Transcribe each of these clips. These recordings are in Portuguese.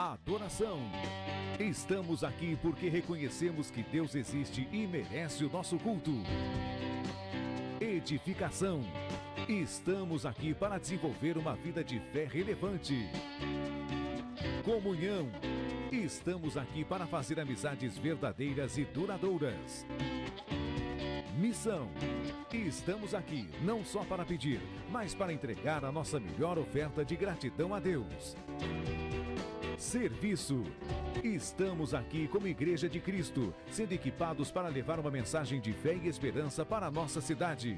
Adoração. Estamos aqui porque reconhecemos que Deus existe e merece o nosso culto. Edificação. Estamos aqui para desenvolver uma vida de fé relevante. Comunhão. Estamos aqui para fazer amizades verdadeiras e duradouras. Missão. Estamos aqui não só para pedir, mas para entregar a nossa melhor oferta de gratidão a Deus. Serviço. Estamos aqui como Igreja de Cristo, sendo equipados para levar uma mensagem de fé e esperança para a nossa cidade.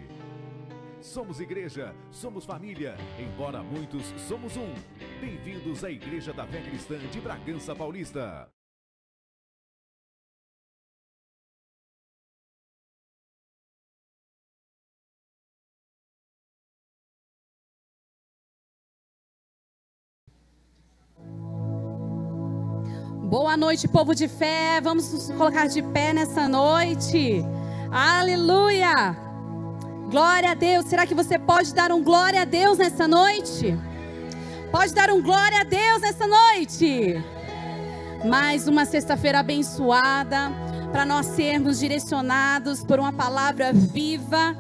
Somos igreja, somos família, embora muitos somos um. Bem-vindos à Igreja da Fé Cristã de Bragança Paulista. Boa noite, povo de fé. Vamos nos colocar de pé nessa noite. Aleluia! Glória a Deus. Será que você pode dar um glória a Deus nessa noite? Pode dar um glória a Deus nessa noite? Mais uma sexta-feira abençoada, para nós sermos direcionados por uma palavra viva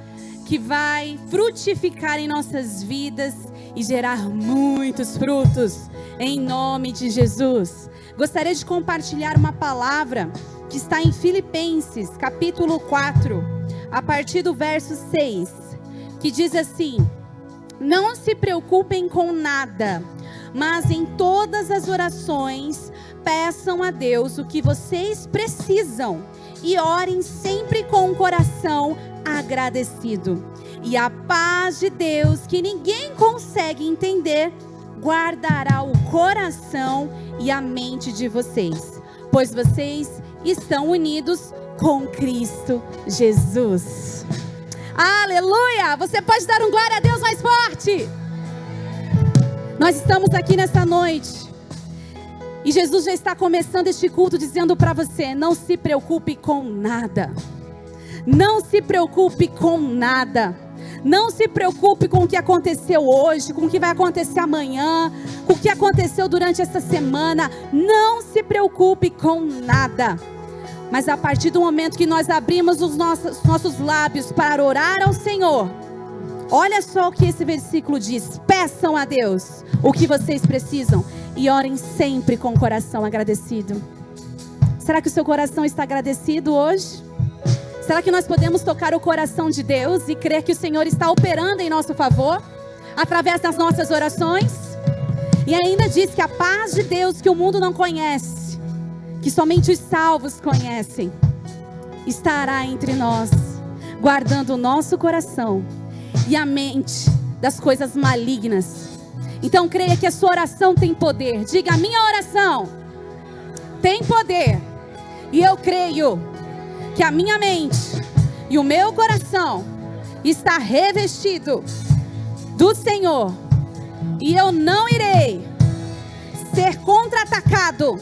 que vai frutificar em nossas vidas e gerar muitos frutos, em nome de Jesus. Gostaria de compartilhar uma palavra que está em Filipenses, capítulo 4, a partir do verso 6, que diz assim: não se preocupem com nada, mas em todas as orações peçam a Deus o que vocês precisam e orem sempre com o coração agradecido. E a paz de Deus, que ninguém consegue entender, guardará o coração e a mente de vocês, pois vocês estão unidos com Cristo Jesus. Aleluia! Você pode dar um glória a Deus mais forte? Nós estamos aqui nessa noite e Jesus já está começando este culto dizendo para você: não se preocupe com nada. Não se preocupe com nada. Não se preocupe com o que aconteceu hoje, com o que vai acontecer amanhã, com o que aconteceu durante essa semana. Não se preocupe com nada. Mas a partir do momento que nós abrimos os nossos lábios para orar ao Senhor, olha só o que esse versículo diz: peçam a Deus o que vocês precisam e orem sempre com o coração agradecido. Será que o seu coração está agradecido hoje? Será que nós podemos tocar o coração de Deus e crer que o Senhor está operando em nosso favor, através das nossas orações? E ainda diz que a paz de Deus, que o mundo não conhece, que somente os salvos conhecem, estará entre nós, guardando o nosso coração e a mente das coisas malignas. Então creia que a sua oração tem poder. Diga: a minha oração tem poder. E eu creio que a minha mente e o meu coração está revestido do Senhor, e eu não irei ser contra-atacado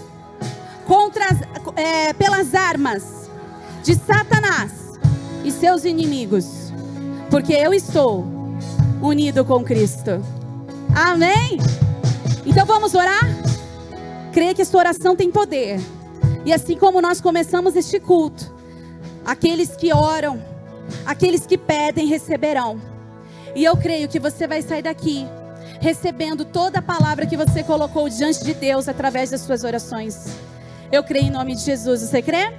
pelas armas de Satanás e seus inimigos, porque eu estou unido com Cristo. Amém? Então vamos orar? Creia que a sua oração tem poder. E assim como nós começamos este culto, aqueles que oram, aqueles que pedem, receberão. E eu creio que você vai sair daqui recebendo toda a palavra que você colocou diante de Deus através das suas orações. Eu creio em nome de Jesus. Você crê?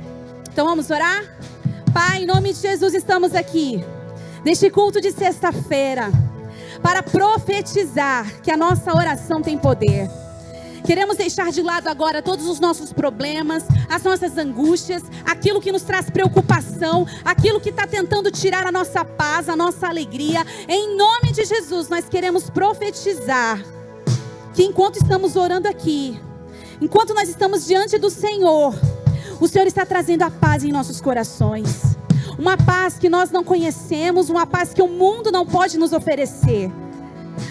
Então vamos orar? Pai, em nome de Jesus, estamos aqui neste culto de sexta-feira para profetizar que a nossa oração tem poder. Queremos deixar de lado agora todos os nossos problemas, as nossas angústias, aquilo que nos traz preocupação, aquilo que está tentando tirar a nossa paz, a nossa alegria. Em nome de Jesus, nós queremos profetizar que enquanto estamos orando aqui, enquanto nós estamos diante do Senhor, o Senhor está trazendo a paz em nossos corações. Uma paz que nós não conhecemos, uma paz que o mundo não pode nos oferecer.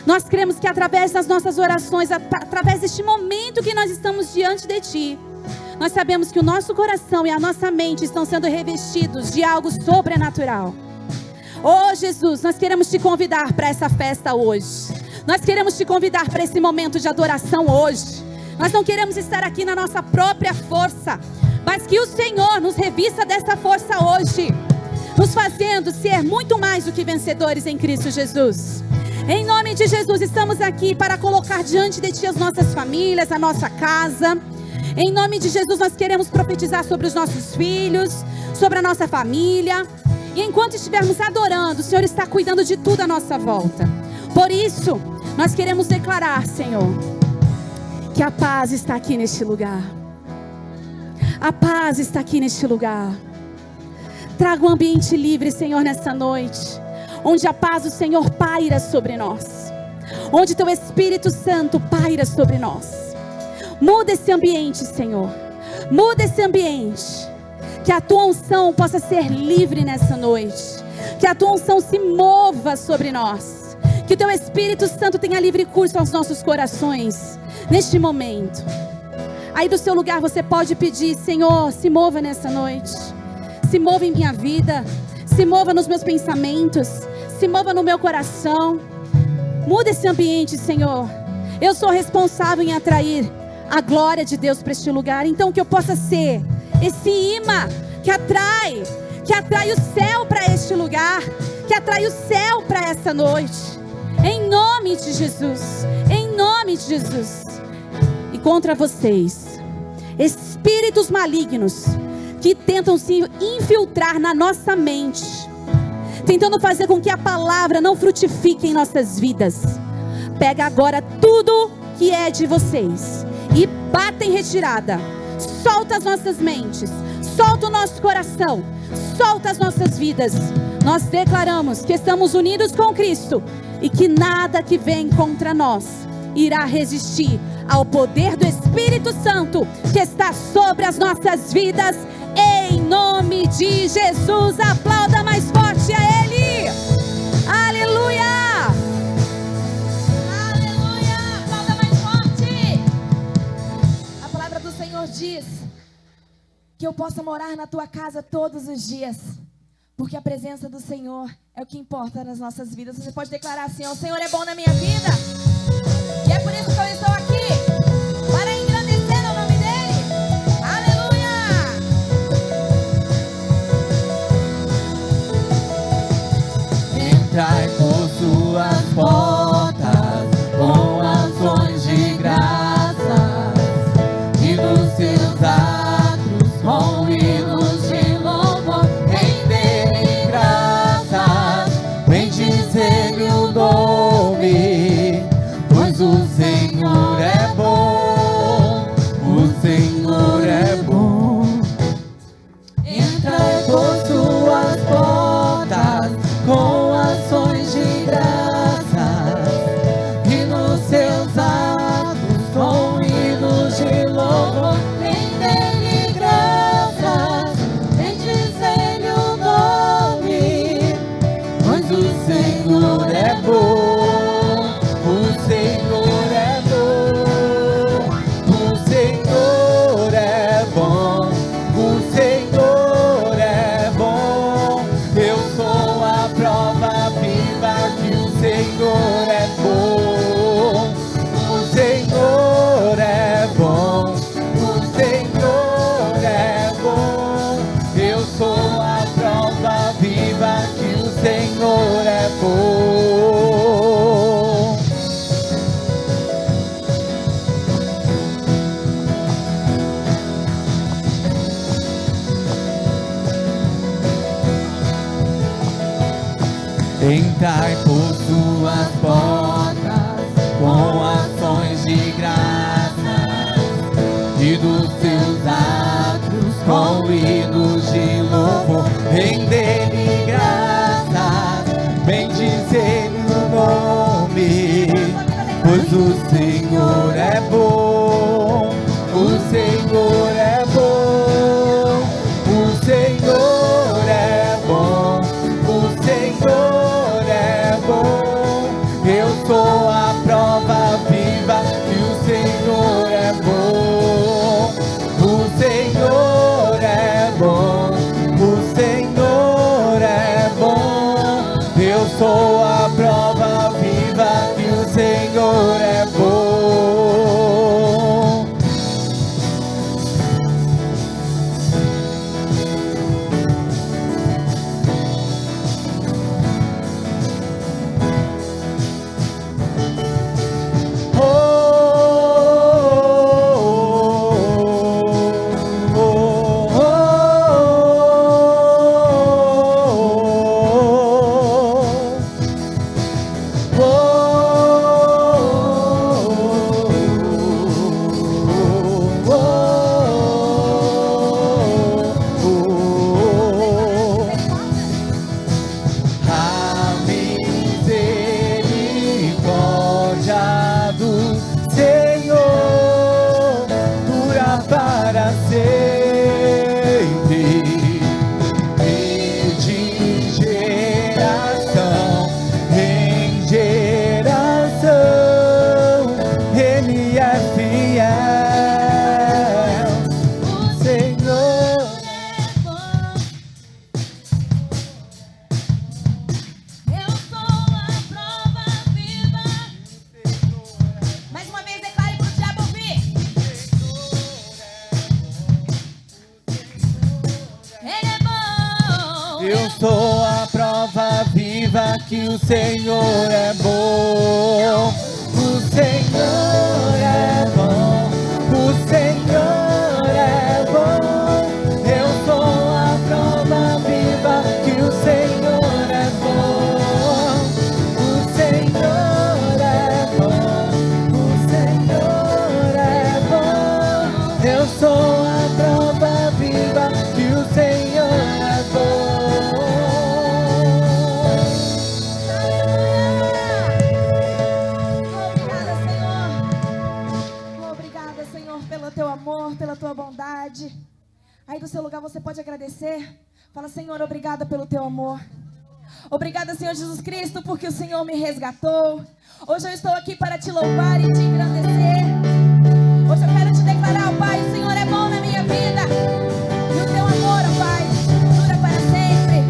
Nós cremos que através das nossas orações, através deste momento que nós estamos diante de Ti, nós sabemos que o nosso coração e a nossa mente estão sendo revestidos de algo sobrenatural. Oh Jesus, nós queremos Te convidar para essa festa hoje. Nós queremos Te convidar para esse momento de adoração hoje. Nós não queremos estar aqui na nossa própria força, mas que o Senhor nos revista dessa força hoje, nos fazendo ser muito mais do que vencedores em Cristo Jesus. Em nome de Jesus, estamos aqui para colocar diante de Ti as nossas famílias, a nossa casa. Em nome de Jesus, nós queremos profetizar sobre os nossos filhos, sobre a nossa família. E enquanto estivermos adorando, o Senhor está cuidando de tudo à nossa volta. Por isso, nós queremos declarar, Senhor, que a paz está aqui neste lugar. A paz está aqui neste lugar. Traga um ambiente livre, Senhor, nessa noite, onde a paz do Senhor paira sobre nós, onde Teu Espírito Santo paira sobre nós. Muda esse ambiente, Senhor. Muda esse ambiente. Que a Tua unção possa ser livre nessa noite. Que a Tua unção se mova sobre nós. Que o Teu Espírito Santo tenha livre curso aos nossos corações neste momento. Aí do seu lugar você pode pedir: Senhor, se mova nessa noite. Se mova em minha vida. Se mova nos meus pensamentos. Se mova no meu coração. Muda esse ambiente, Senhor. Eu sou responsável em atrair a glória de Deus para este lugar. Então que eu possa ser esse imã que atrai o céu para este lugar, que atrai o céu para essa noite. Em nome de Jesus. Em nome de Jesus. E contra vocês, espíritos malignos que tentam se infiltrar na nossa mente, tentando fazer com que a palavra não frutifique em nossas vidas. Pega agora tudo que é de vocês e bata em retirada. Solta as nossas mentes, solta o nosso coração, solta as nossas vidas. Nós declaramos que estamos unidos com Cristo e que nada que vem contra nós irá resistir ao poder do Espírito Santo que está sobre as nossas vidas. Em nome de Jesus, aplauda mais forte a Ele. Aleluia! Aleluia! Aplauda mais forte. A palavra do Senhor diz que eu possa morar na tua casa todos os dias, porque a presença do Senhor é o que importa nas nossas vidas. Você pode declarar assim: o Senhor é bom na minha vida, e é por isso que eu estou aqui, para engrandecer o nome dEle. Aleluia! Entrai por suas portas com ações de graças, e nos seus atos com hinos de louvor. Rendei graças, bendizer-lhe o nome, pois o Senhor é bom, o Senhor é bom. Entrai por suas portas com ações de graças, e nos seus atos com hinos de louvor. Rendei-lhe graças, bendizer-lhe o nome, pois o Senhor é bom, o Senhor é bom, o Senhor é bom, o Senhor é bom. Eu sou a prova viva que o Senhor é bom, o Senhor é bom, o Senhor é bom. Eu sou a prova viva que o Senhor é bom. Entrai por suas portas com ações de graças, e dos seus atos com hinos de louvor. Rendei-lhe graças, bendizer-lhe o nome, pois o Senhor é bom, o Senhor é bom, o Senhor é bom, o Senhor é bom. Eu sou a prova viva que o Senhor é bom, o Senhor é bom, o Senhor é bom. Eu sou a prova viva que o Senhor é bom. sou a prova viva que o Senhor é bom. O Senhor é bom, o Senhor é bom. Eu sou a prova viva que o Senhor é bom. O Senhor é bom, o Senhor é bom. Eu sou a prova viva que o Senhor é bom. Obrigada, Senhor, pelo teu amor, pela tua bondade. Aí do seu lugar você pode agradecer. Fala, Senhor, obrigada pelo teu amor. Obrigada, Senhor Jesus Cristo, porque o Senhor me resgatou. Hoje eu estou aqui para te louvar e te engrandecer. Hoje eu quero te declarar, ó Pai, o Senhor é bom na minha vida. E o teu amor, ó Pai, dura para sempre.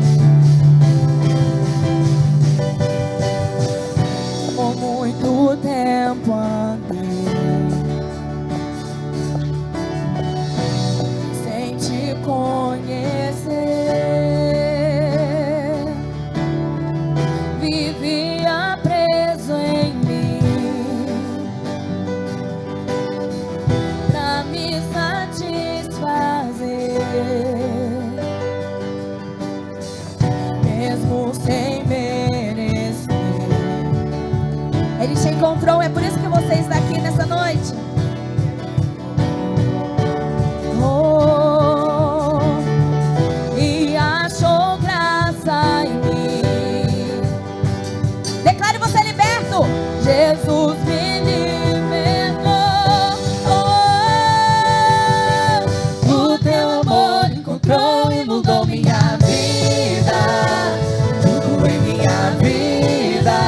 Por muito tempo andei sem te conhecer, vivia preso em mim pra me satisfazer, mesmo sem merecer. Ele te encontrou, é por isso que você está aqui nessa noite. E achou graça em mim. Declare você liberto. Jesus me libertou. O teu amor encontrou e mudou minha vida, tudo em minha vida,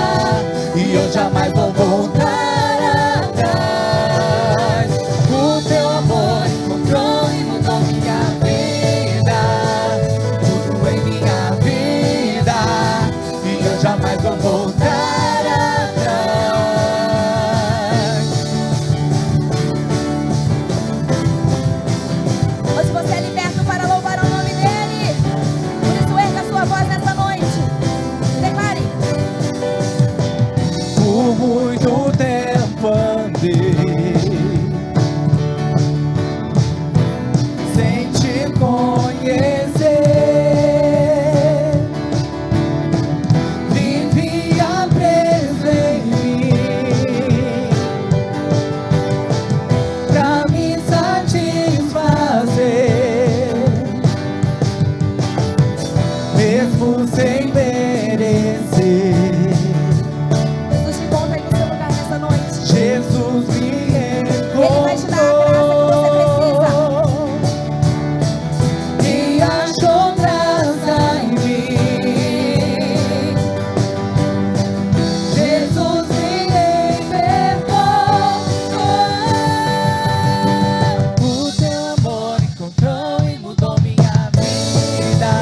e eu jamais vou voltar atrás. O teu amor encontrou e mudou minha vida, tudo em minha vida, e eu jamais vou voltar atrás. Hoje você é liberto para louvar o nome dele. Por isso erga a sua voz nessa noite. Declare. Por muito tempo andei sem te conhecer, vivia preso em mim pra me satisfazer, mesmo sem merecer. Jesus te encontra aí no seu lugar nessa noite. Jesus me Ele vai te dar a graça que você precisa. e achou graça em mim. Jesus me libertou. O teu amor encontrou e mudou minha vida,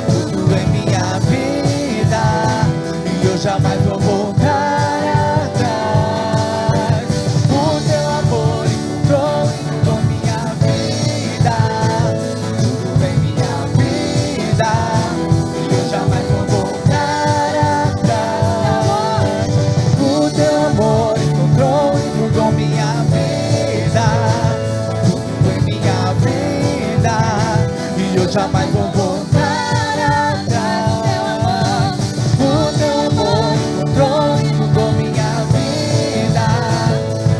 tudo em minha vida, e eu jamais vou voltar atrás. O teu amor encontrou e mudou minha vida, tudo em minha vida, e eu jamais vou voltar atrás. O teu amor encontrou e mudou minha vida, tudo em minha vida, e eu jamais vou voltar atrás. O teu amor encontrou e mudou minha vida,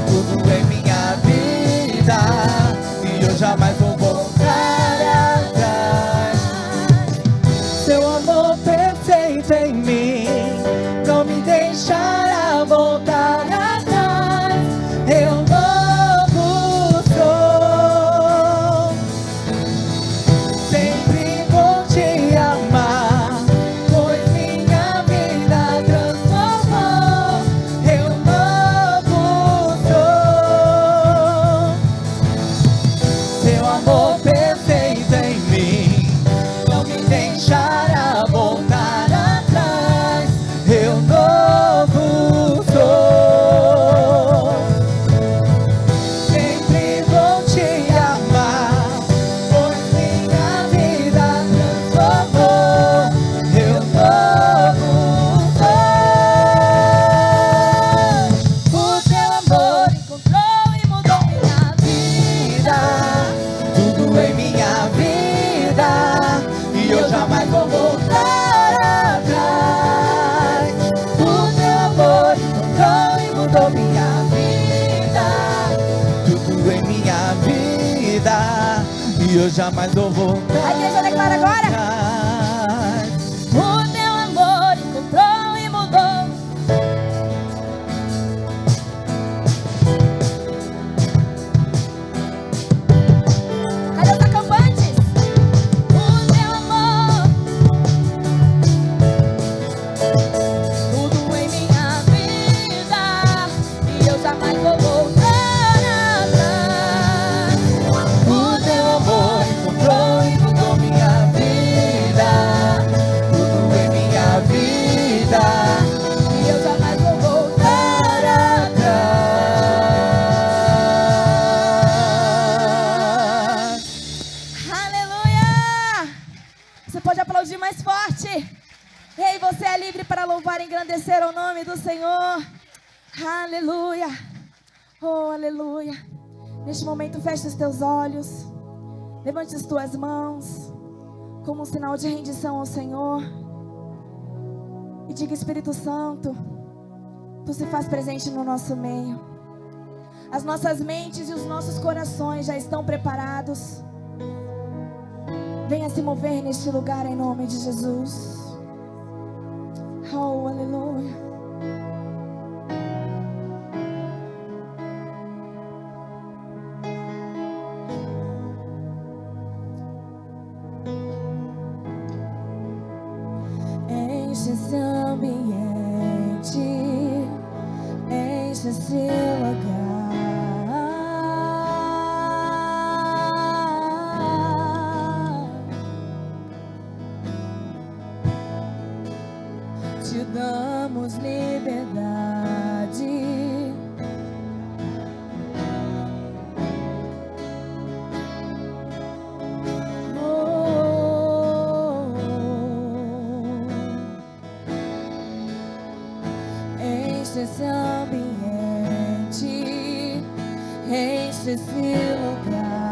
tudo em minha vida, e eu jamais vou voltar atrás. Seu amor perfeito em mim não me deixará voltar atrás. Eu novo sou, sempre mudou minha vida, tudo em minha vida, e eu jamais vou voltar. A igreja declara agora. O teu amor encontrou e mudou. Cadê os acampantes? O teu amor, tudo em minha vida, e eu jamais vou voltar atrás. O teu amor encontrou e mudou minha vida, tudo em minha vida, E eu jamais vou voltar atrás. Aleluia! Você pode aplaudir mais forte. Ei, você é livre para louvar e engrandecer o nome do Senhor. Aleluia! Oh, aleluia! Neste momento, feche os teus olhos. Levante as tuas mãos como um sinal de rendição ao Senhor. E diga: Espírito Santo, Tu se faz presente no nosso meio. As nossas mentes e os nossos corações já estão preparados. Venha se mover neste lugar em nome de Jesus. Oh, aleluia. Enche esse ambiente, enche esse lugar. Te damos liberdade. Enche esse ambiente, enche esse lugar.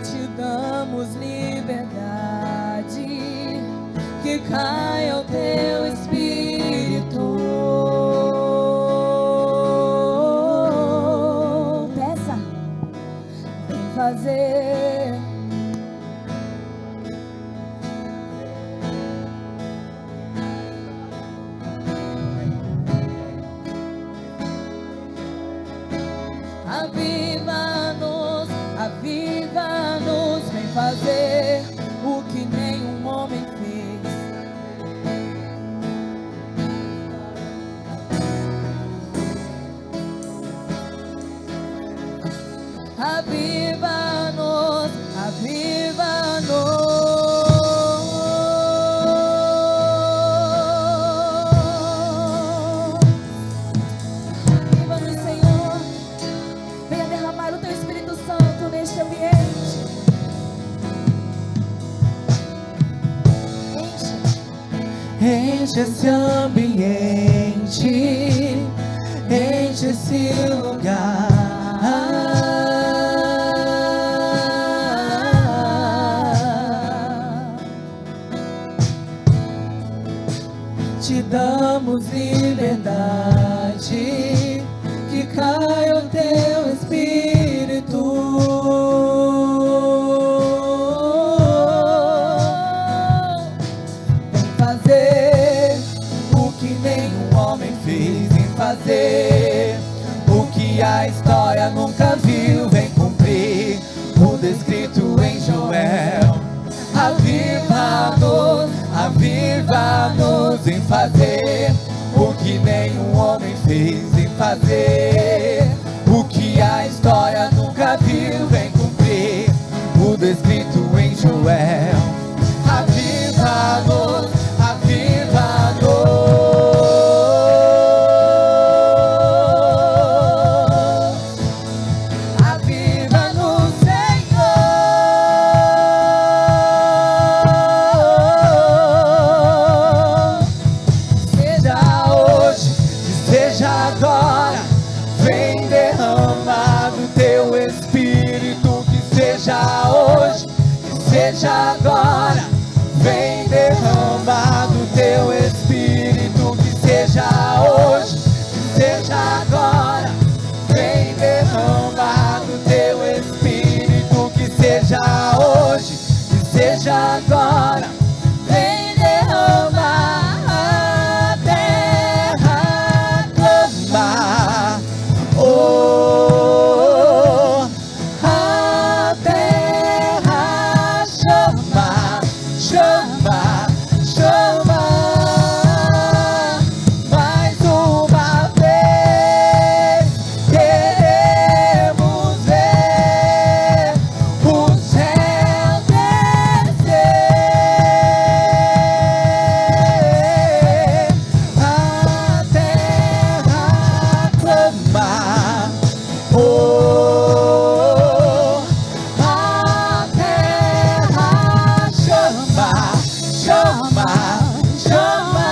Te damos liberdade, que caia o teu espírito. Peça, vem fazer. Aviva-nos, aviva-nos, vem fazer o que nenhum homem fez. Aviva-nos, aviva-nos. Aviva-nos, Senhor. Venha derramar o teu Espírito Santo neste ambiente. enche esse ambiente, enche esse lugar. Te damos liberdade, que caia o teu Espírito. Vem fazer o que nenhum homem fez, vem fazer o que a história nunca viu, vem cumprir o descrito em Joel. Aviva-nos, aviva-nos em fazer o que nenhum homem fez, em fazer o que a história nunca viu, vem cumprir o descrito em Joel. Aviva-nos, aviva-nos. Aviva-nos, Senhor. Seja hoje, que seja agora, vem derramar do teu Espírito. Que seja hoje, seja agora. Vem derramar do teu Espírito, que seja hoje, que seja agora. Vem derramar do teu Espírito, que seja hoje, que seja agora. Vem derramar, a terra clama. Oh, a terra chama, chama, chama. Mais uma vez queremos ver o céu descer. A terra clama. Oh, a terra chama, chama, chama.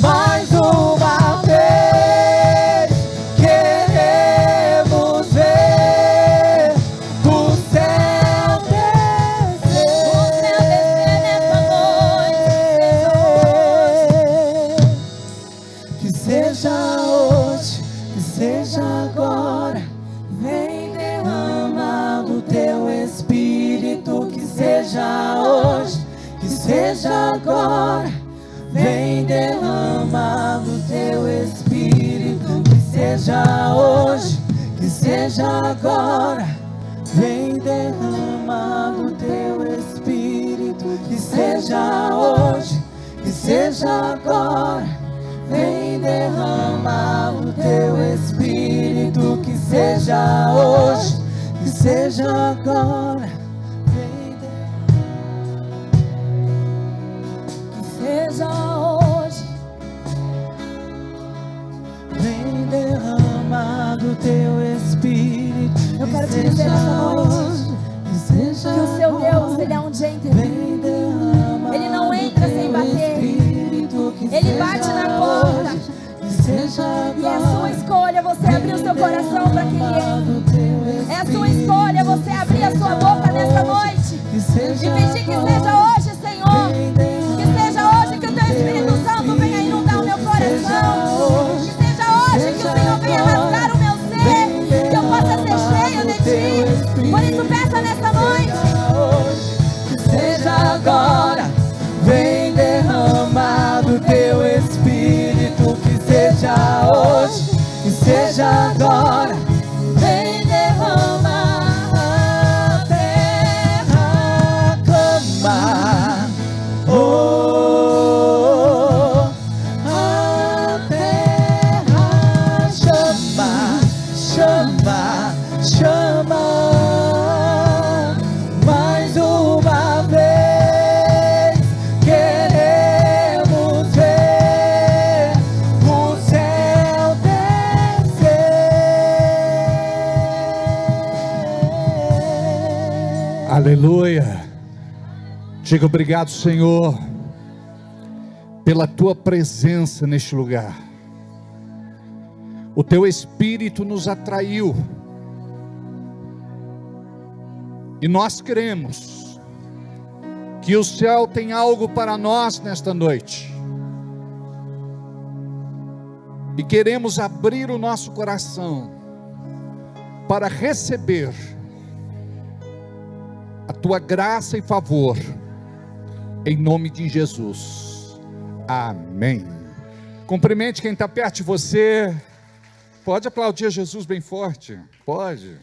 Mais uma vez queremos ver o céu descer. O céu descer nessa noite. Que seja hoje, que seja agora. Vem derramar do teu Espírito, que seja hoje, que seja agora. Vem derramar do teu Espírito, que seja hoje, que seja agora. Vem derramar do teu Espírito, que seja hoje, que seja agora. Vem derramar o teu Espírito, que seja hoje, que seja agora. Vem que seja hoje. Vem derramar o teu Espírito. Eu quero te dizer nessa noite que o seu Deus, Ele é um gentleman. Ele não entra sem bater. Ele bate na porta. E é a sua escolha você abrir o seu coração para que Ele entre. É a sua escolha você abrir a sua boca nessa noite e pedir que seja hoje, Senhor. Que seja hoje que o teu Espírito Santo venha inundar o meu coração. Que seja hoje que o Senhor venha rasgar o meu ser, que eu possa ser cheio de Ti. Por isso peça nessa noite. Que seja agora. Vem derramar do teu Espírito, que seja hoje, que seja agora. Vem derramar, a terra clama. Oh, a terra chama, chama, chama. Mais uma vez queremos ver o céu descer. Aleluia. Diga obrigado, Senhor, pela tua presença neste lugar. O teu Espírito nos atraiu. E nós cremos que o céu tem algo para nós nesta noite. E queremos abrir o nosso coração para receber a tua graça e favor, em nome de Jesus. Amém. Cumprimente quem está perto de você. Pode aplaudir a Jesus bem forte. Pode.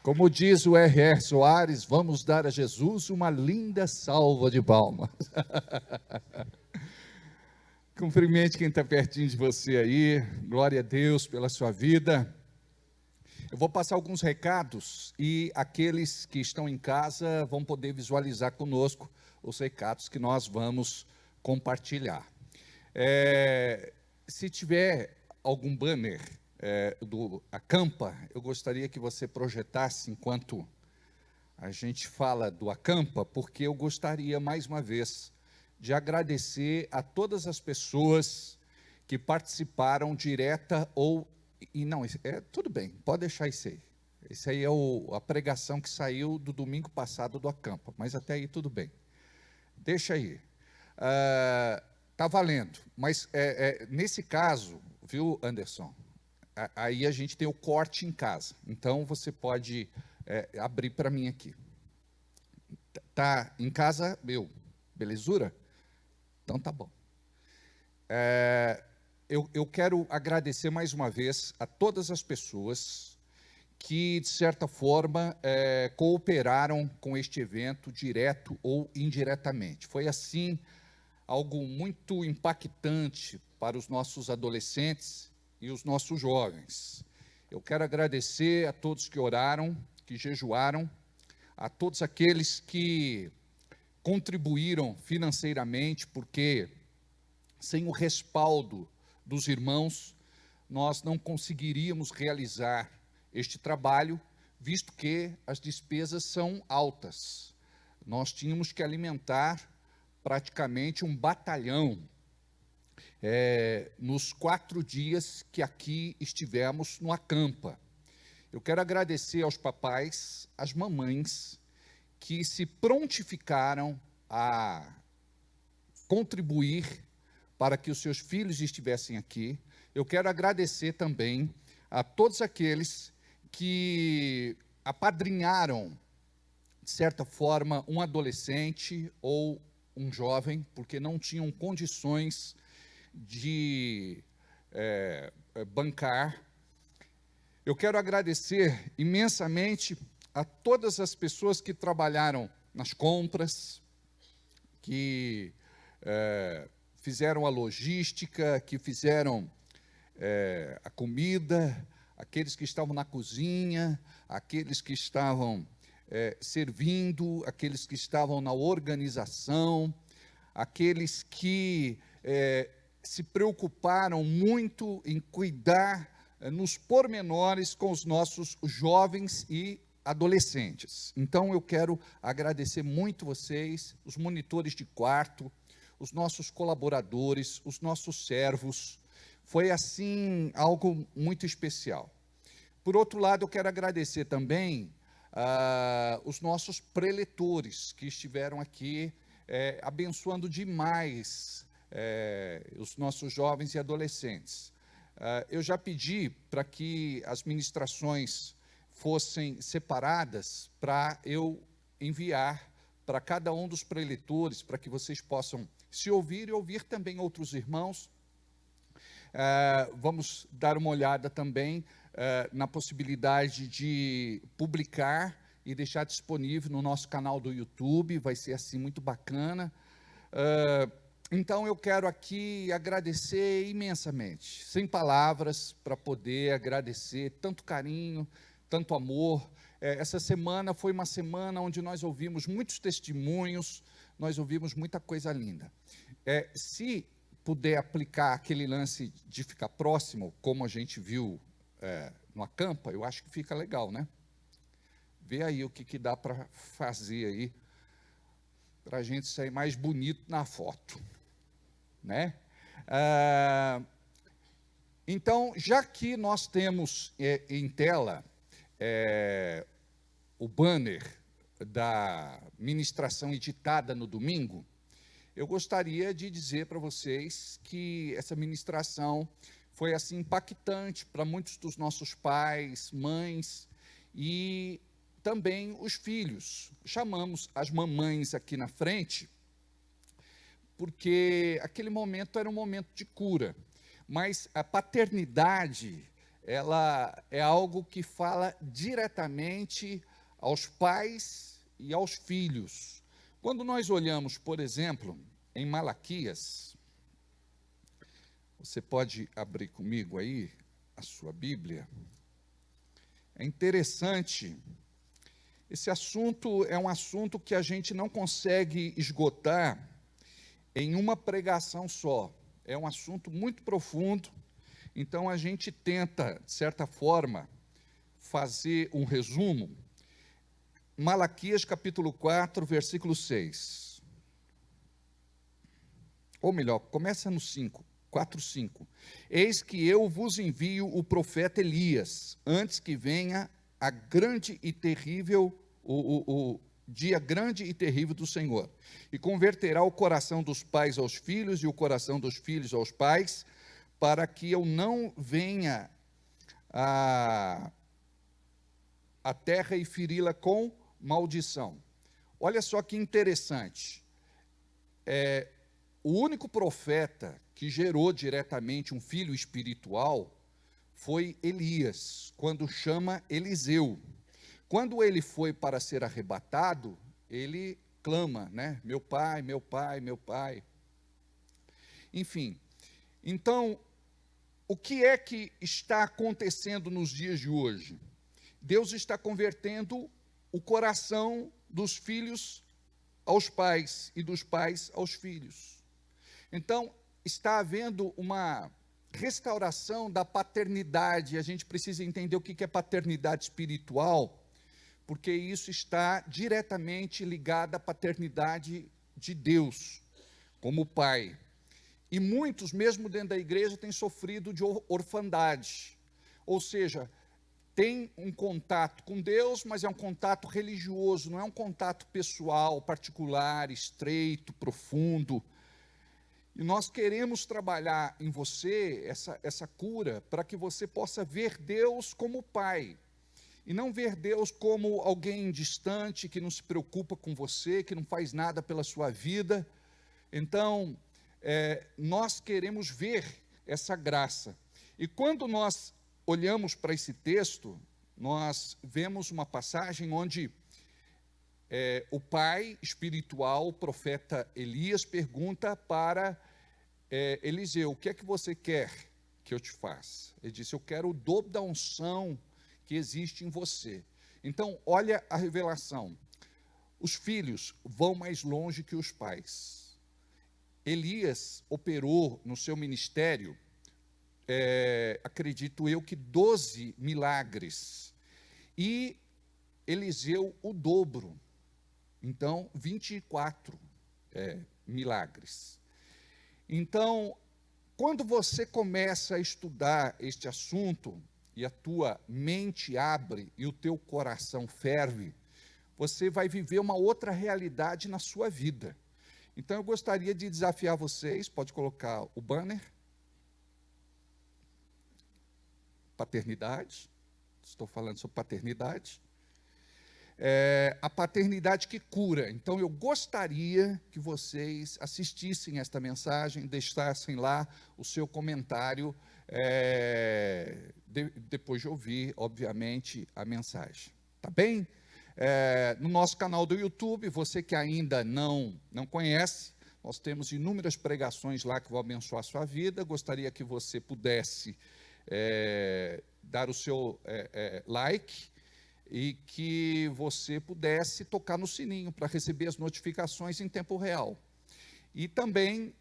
Como diz o R.R. Soares, vamos dar a Jesus uma linda salva de palmas. Cumprimente quem está pertinho de você aí. Glória a Deus pela sua vida. Eu vou passar alguns recados e aqueles que estão em casa vão poder visualizar conosco os recados que nós vamos compartilhar. Se tiver algum banner do Acampa, eu gostaria que você projetasse enquanto a gente fala do Acampa, porque eu gostaria mais uma vez de agradecer a todas as pessoas que participaram direta ou... E não, tudo bem, pode deixar isso aí. Esse aí é a pregação que saiu do domingo passado do Acampa, mas até aí tudo bem. Deixa aí. Tá valendo, mas nesse caso, viu, Anderson? Aí a gente tem o corte em casa, então você pode abrir para mim aqui. Tá em casa, belezura? Então tá bom. Eu quero agradecer mais uma vez a todas as pessoas que, de certa forma, cooperaram com este evento, direto ou indiretamente. Foi, assim, algo muito impactante para os nossos adolescentes e os nossos jovens. Eu quero agradecer a todos que oraram, que jejuaram, a todos aqueles que contribuíram financeiramente, porque sem o respaldo dos irmãos, nós não conseguiríamos realizar este trabalho, visto que as despesas são altas. Nós tínhamos que alimentar praticamente um batalhão nos 4 dias que aqui estivemos no Acampa. Eu quero agradecer aos papais, às mamães, que se prontificaram a contribuir para que os seus filhos estivessem aqui. Eu quero agradecer também a todos aqueles que apadrinharam, de certa forma, um adolescente ou um jovem, porque não tinham condições de bancar. Eu quero agradecer imensamente a todas as pessoas que trabalharam nas compras, que fizeram a logística, que fizeram a comida, aqueles que estavam na cozinha, aqueles que estavam servindo, aqueles que estavam na organização, aqueles que se preocuparam muito em cuidar nos pormenores com os nossos jovens e adolescentes. Então, eu quero agradecer muito vocês, os monitores de quarto, os nossos colaboradores, os nossos servos. Foi, assim, algo muito especial. Por outro lado, eu quero agradecer também os nossos preletores, que estiveram aqui abençoando demais os nossos jovens e adolescentes. Eu já pedi para que as ministrações fossem separadas, para eu enviar para cada um dos preletores, para que vocês possam se ouvir e ouvir também outros irmãos. Vamos dar uma olhada também na possibilidade de publicar e deixar disponível no nosso canal do YouTube, vai ser assim muito bacana. Então eu quero aqui agradecer imensamente, sem palavras, para poder agradecer tanto carinho, tanto amor. Essa semana foi uma semana onde nós ouvimos muitos testemunhos, nós ouvimos muita coisa linda. Se puder aplicar aquele lance de ficar próximo, como a gente viu no Acampa, eu acho que fica legal, né? Vê aí o que dá para fazer aí, para a gente sair mais bonito na foto, né? Então, já que nós temos em tela o banner da ministração editada no domingo, eu gostaria de dizer para vocês que essa ministração foi assim impactante para muitos dos nossos pais, mães e também os filhos. Chamamos as mamães aqui na frente, porque aquele momento era um momento de cura, mas a paternidade, ela é algo que fala diretamente aos pais e aos filhos. Quando nós olhamos, por exemplo, em Malaquias, você pode abrir comigo aí a sua Bíblia. É interessante, esse assunto é um assunto que a gente não consegue esgotar em uma pregação só. É um assunto muito profundo, então a gente tenta, de certa forma, fazer um resumo. Malaquias capítulo 4, versículo 6. Ou melhor, começa no 5, 4, 5. Eis que eu vos envio o profeta Elias, antes que venha a grande e terrível, o dia grande e terrível do Senhor, e converterá o coração dos pais aos filhos e o coração dos filhos aos pais, para que eu não venha a terra e feri-la com maldição. Olha só que interessante. O único profeta que gerou diretamente um filho espiritual foi Elias, quando chama Eliseu. Quando ele foi para ser arrebatado, ele clama, né? Meu pai, meu pai, meu pai. Enfim, então, o que é que está acontecendo nos dias de hoje? Deus está convertendo o coração dos filhos aos pais e dos pais aos filhos. Então, está havendo uma restauração da paternidade. A gente precisa entender o que é paternidade espiritual, porque isso está diretamente ligado à paternidade de Deus, como Pai. E muitos, mesmo dentro da igreja, têm sofrido de orfandade. Ou seja, tem um contato com Deus, mas é um contato religioso, não é um contato pessoal, particular, estreito, profundo. E nós queremos trabalhar em você essa cura, para que você possa ver Deus como Pai, e não ver Deus como alguém distante, que não se preocupa com você, que não faz nada pela sua vida. Então, nós queremos ver essa graça. E quando nós olhamos para esse texto, nós vemos uma passagem onde o pai espiritual, o profeta Elias, pergunta para Eliseu: o que é que você quer que eu te faça? Ele disse: eu quero o dobro da unção que existe em você. Então, olha a revelação. Os filhos vão mais longe que os pais. Elias operou no seu ministério, acredito eu, que 12 milagres. E Eliseu o dobro. Então, 24 milagres. Então, quando você começa a estudar este assunto, e a tua mente abre e o teu coração ferve, você vai viver uma outra realidade na sua vida. Então, eu gostaria de desafiar vocês, pode colocar o banner. Paternidade, estou falando sobre paternidade. A paternidade que cura. Então, eu gostaria que vocês assistissem esta mensagem, deixassem lá o seu comentário, depois de ouvir, obviamente, a mensagem. Tá bem? No nosso canal do YouTube, você que ainda não conhece, nós temos inúmeras pregações lá que vão abençoar a sua vida. Gostaria que você pudesse dar o seu like, e que você pudesse tocar no sininho para receber as notificações em tempo real. E também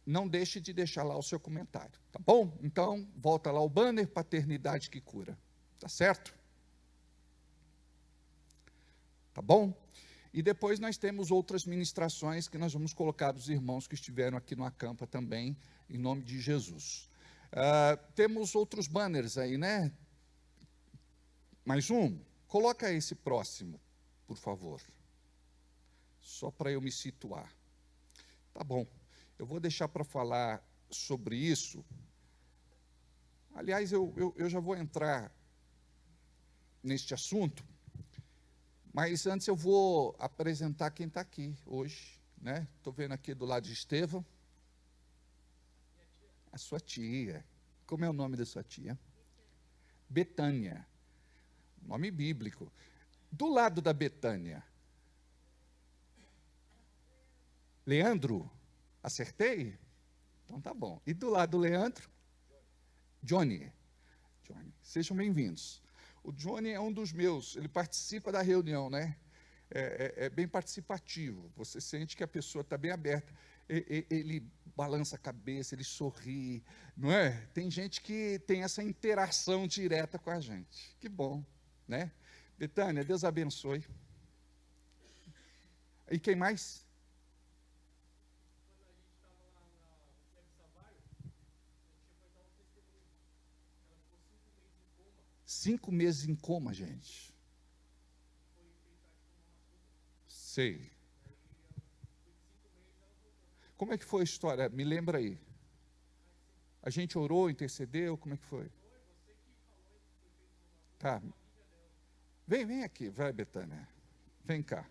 não deixe de deixar lá o seu comentário, tá bom? Então, volta lá o banner, paternidade que cura, tá certo? Tá bom? E depois nós temos outras ministrações que nós vamos colocar dos irmãos que estiveram aqui no Acampa também, em nome de Jesus. Temos outros banners aí, né? Mais um? Coloca esse próximo, por favor. Só para eu me situar. Tá bom. Eu vou deixar para falar sobre isso. Aliás, eu já vou entrar neste assunto, mas antes eu vou apresentar quem está aqui hoje, né? Estou vendo aqui do lado de Estevão. A sua tia. Como é o nome da sua tia? Betânia. Nome bíblico. Do lado da Betânia. Leandro? Acertei? Então tá bom. E do lado do Leandro? Johnny. Sejam bem-vindos. O Johnny é um dos meus, ele participa da reunião, né? É bem participativo. Você sente que a pessoa está bem aberta. Ele balança a cabeça, ele sorri, não é? Tem gente que tem essa interação direta com a gente. Que bom, né? Betânia, Deus abençoe. E quem mais? 5 meses em coma, gente. Sei. Como é que foi a história? Me lembra aí. A gente orou, intercedeu, como é que foi? Tá. Vem aqui, vai, Betânia. Vem cá.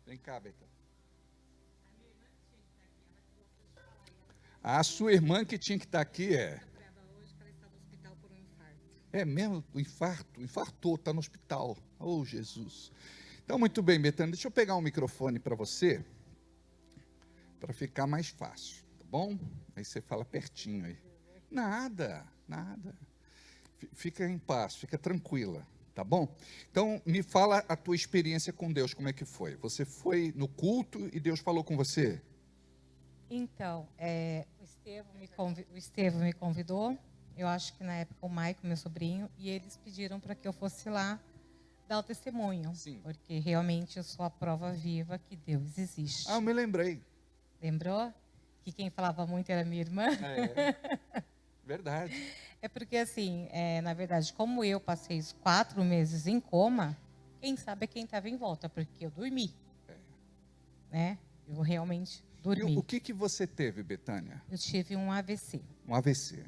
Vem cá, Betânia. A sua irmã que tinha que estar aqui É mesmo? O infarto? Infartou, está no hospital. Oh, Jesus. Então, muito bem, Betânia, deixa eu pegar um microfone para você, para ficar mais fácil, tá bom? Aí você fala pertinho aí. Nada. Fica em paz, fica tranquila, tá bom? Então, me fala a tua experiência com Deus, como é que foi? Você foi no culto e Deus falou com você? Então, o Estevão me convidou, eu acho que na época o Maico, meu sobrinho, e eles pediram para que eu fosse lá dar o testemunho. Sim. Porque realmente eu sou a prova viva que Deus existe. Ah, eu me lembrei. Lembrou? Que quem falava muito era minha irmã? Verdade. É porque assim, na verdade, como eu passei os 4 meses em coma, quem sabe é quem estava em volta, porque eu dormi. Né? Eu realmente dormi. E o que você teve, Betânia? Eu tive um AVC. Um AVC.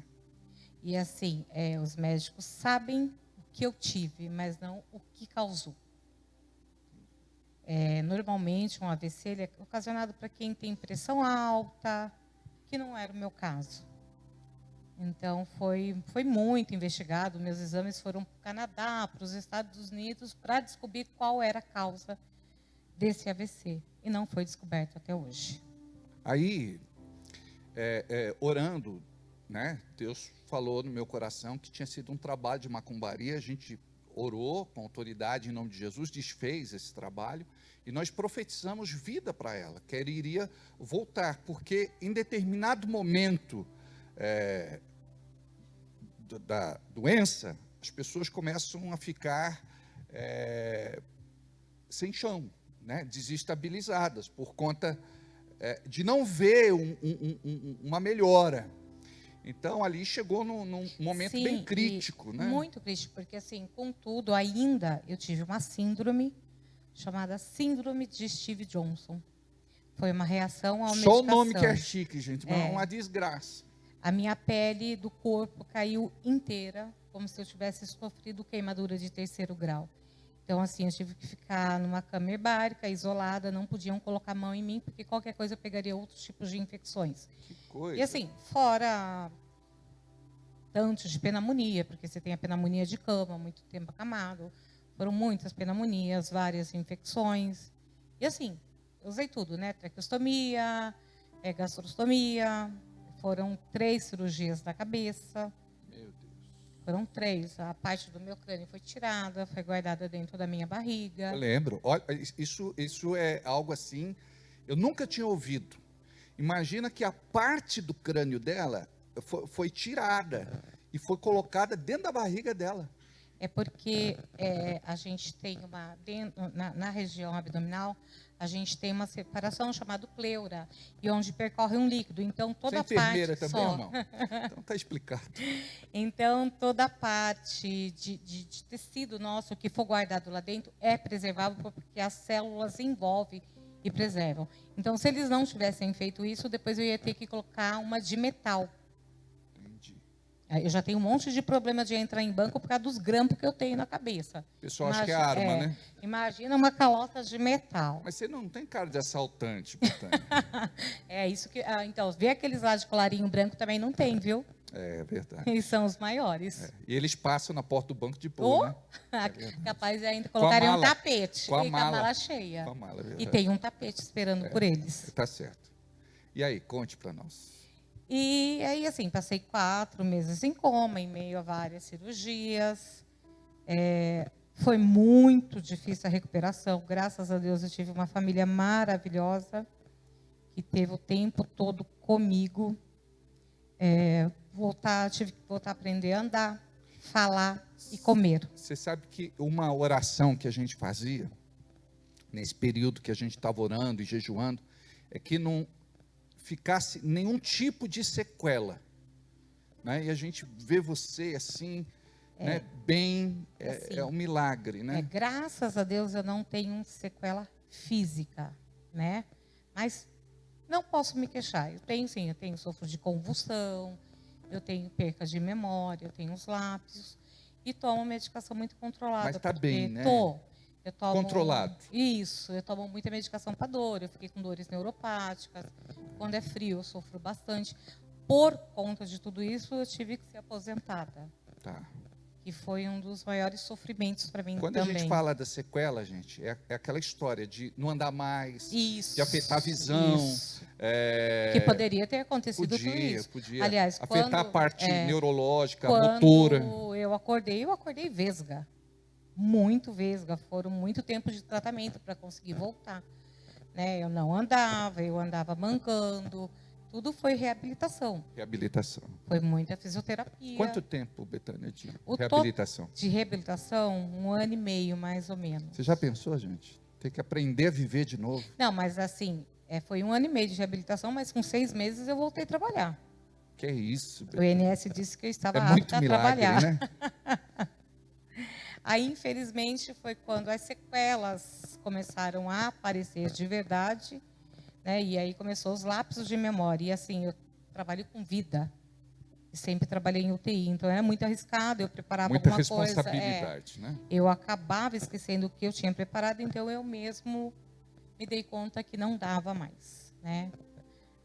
E assim, os médicos sabem o que eu tive, mas não o que causou. Normalmente, um AVC ele é ocasionado para quem tem pressão alta, que não era o meu caso. Então, foi muito investigado. Meus exames foram para o Canadá, para os Estados Unidos, para descobrir qual era a causa desse AVC. E não foi descoberto até hoje. Aí, orando, né, Deus falou no meu coração que tinha sido um trabalho de macumbaria. A gente orou com autoridade em nome de Jesus, desfez esse trabalho e nós profetizamos vida para ela, que ela iria voltar, porque em determinado momento da doença, as pessoas começam a ficar sem chão, né, desestabilizadas por conta de não ver uma melhora. Então, ali chegou num momento bem crítico, né? Muito crítico, porque assim, contudo, ainda eu tive uma síndrome chamada síndrome de Steve Johnson. Foi uma reação à medicação. Só o nome que é chique, gente, mas é uma desgraça. A minha pele do corpo caiu inteira, como se eu tivesse sofrido queimadura de 3º grau. Então, assim, eu tive que ficar numa cama herbárica, isolada, não podiam colocar a mão em mim, porque qualquer coisa eu pegaria outros tipos de infecções. Que coisa. E assim, fora tantos de pneumonia, porque você tem a pneumonia de cama, muito tempo acamado, foram muitas pneumonias, várias infecções. E assim, eu usei tudo, né? Traqueostomia, gastrostomia, foram 3 cirurgias da cabeça. Foram 3. A parte do meu crânio foi tirada, foi guardada dentro da minha barriga. Eu lembro. Olha, isso é algo assim, eu nunca tinha ouvido. Imagina que a parte do crânio dela foi tirada e foi colocada dentro da barriga dela. É porque a gente tem na região abdominal, a gente tem uma separação chamada pleura, e onde percorre um líquido. Então, toda a parte... Você é enfermeira também, irmão? Então, está explicado. Então, toda a parte de tecido nosso que for guardado lá dentro é preservável, porque as células envolvem e preservam. Então, se eles não tivessem feito isso, depois eu ia ter que colocar uma de metal. Eu já tenho um monte de problema de entrar em banco por causa dos grampos que eu tenho na cabeça. O pessoal acha que é arma, né? Imagina uma calota de metal. Mas você não tem cara de assaltante, Betânia. É isso que... então, ver aqueles lá de colarinho branco também não tem, viu? É verdade. Eles são os maiores. E eles passam na porta do banco de boa, né? Capaz de ainda colocarem um tapete. Com a mala cheia. Com a mala, é verdade. E tem um tapete esperando por eles. Tá certo. E aí, conte para nós. E aí, assim, passei 4 meses em coma, em meio a várias cirurgias. Foi muito difícil a recuperação. Graças a Deus, eu tive uma família maravilhosa, que teve o tempo todo comigo. Tive que voltar a aprender a andar, falar e comer. Você sabe que uma oração que a gente fazia, nesse período que a gente estava orando e jejuando, é que não ficasse nenhum tipo de sequela, né? E a gente vê você assim, né, bem, assim, é um milagre, né? Graças a Deus eu não tenho sequela física, né? Mas não posso me queixar. Sofro de convulsão, eu tenho perca de memória, eu tenho os lápis e tomo medicação muito controlada. Mas está bem, né? Eu tomo, controlado. Isso, eu tomo muita medicação para dor, eu fiquei com dores neuropáticas. Quando é frio eu sofro bastante. Por conta de tudo isso, eu tive que ser aposentada. Tá. Que foi um dos maiores sofrimentos para mim Quando também. a gente fala da sequela, gente, é aquela história de não andar mais, Isso, de afetar a visão. isso. Que poderia ter acontecido tudo isso. Podia. Aliás, afetar a parte neurológica, quando motora. eu acordei vesga. Muito vesga. Foram muito tempo de tratamento para conseguir voltar. Né? Eu não andava, eu andava mancando. Tudo foi reabilitação. Reabilitação. Foi muita fisioterapia. Quanto tempo, Betânia, de O reabilitação? De reabilitação, 1 ano e meio, mais ou menos. Você já pensou, gente? Tem que aprender a viver de novo. Não, mas assim, foi 1 ano e meio de reabilitação, mas com 6 meses eu voltei a trabalhar. Que é isso, O Betânia? INS disse que eu estava É muito apta a milagre, trabalhar. né? Aí, infelizmente, foi quando as sequelas começaram a aparecer de verdade, né? E aí começou os lapsos de memória. E assim, eu trabalho com vida. E sempre trabalhei em UTI, então era muito arriscado. Eu preparava Muita alguma coisa. responsabilidade, né? Eu acabava esquecendo o que eu tinha preparado, então eu mesmo me dei conta que não dava mais, né?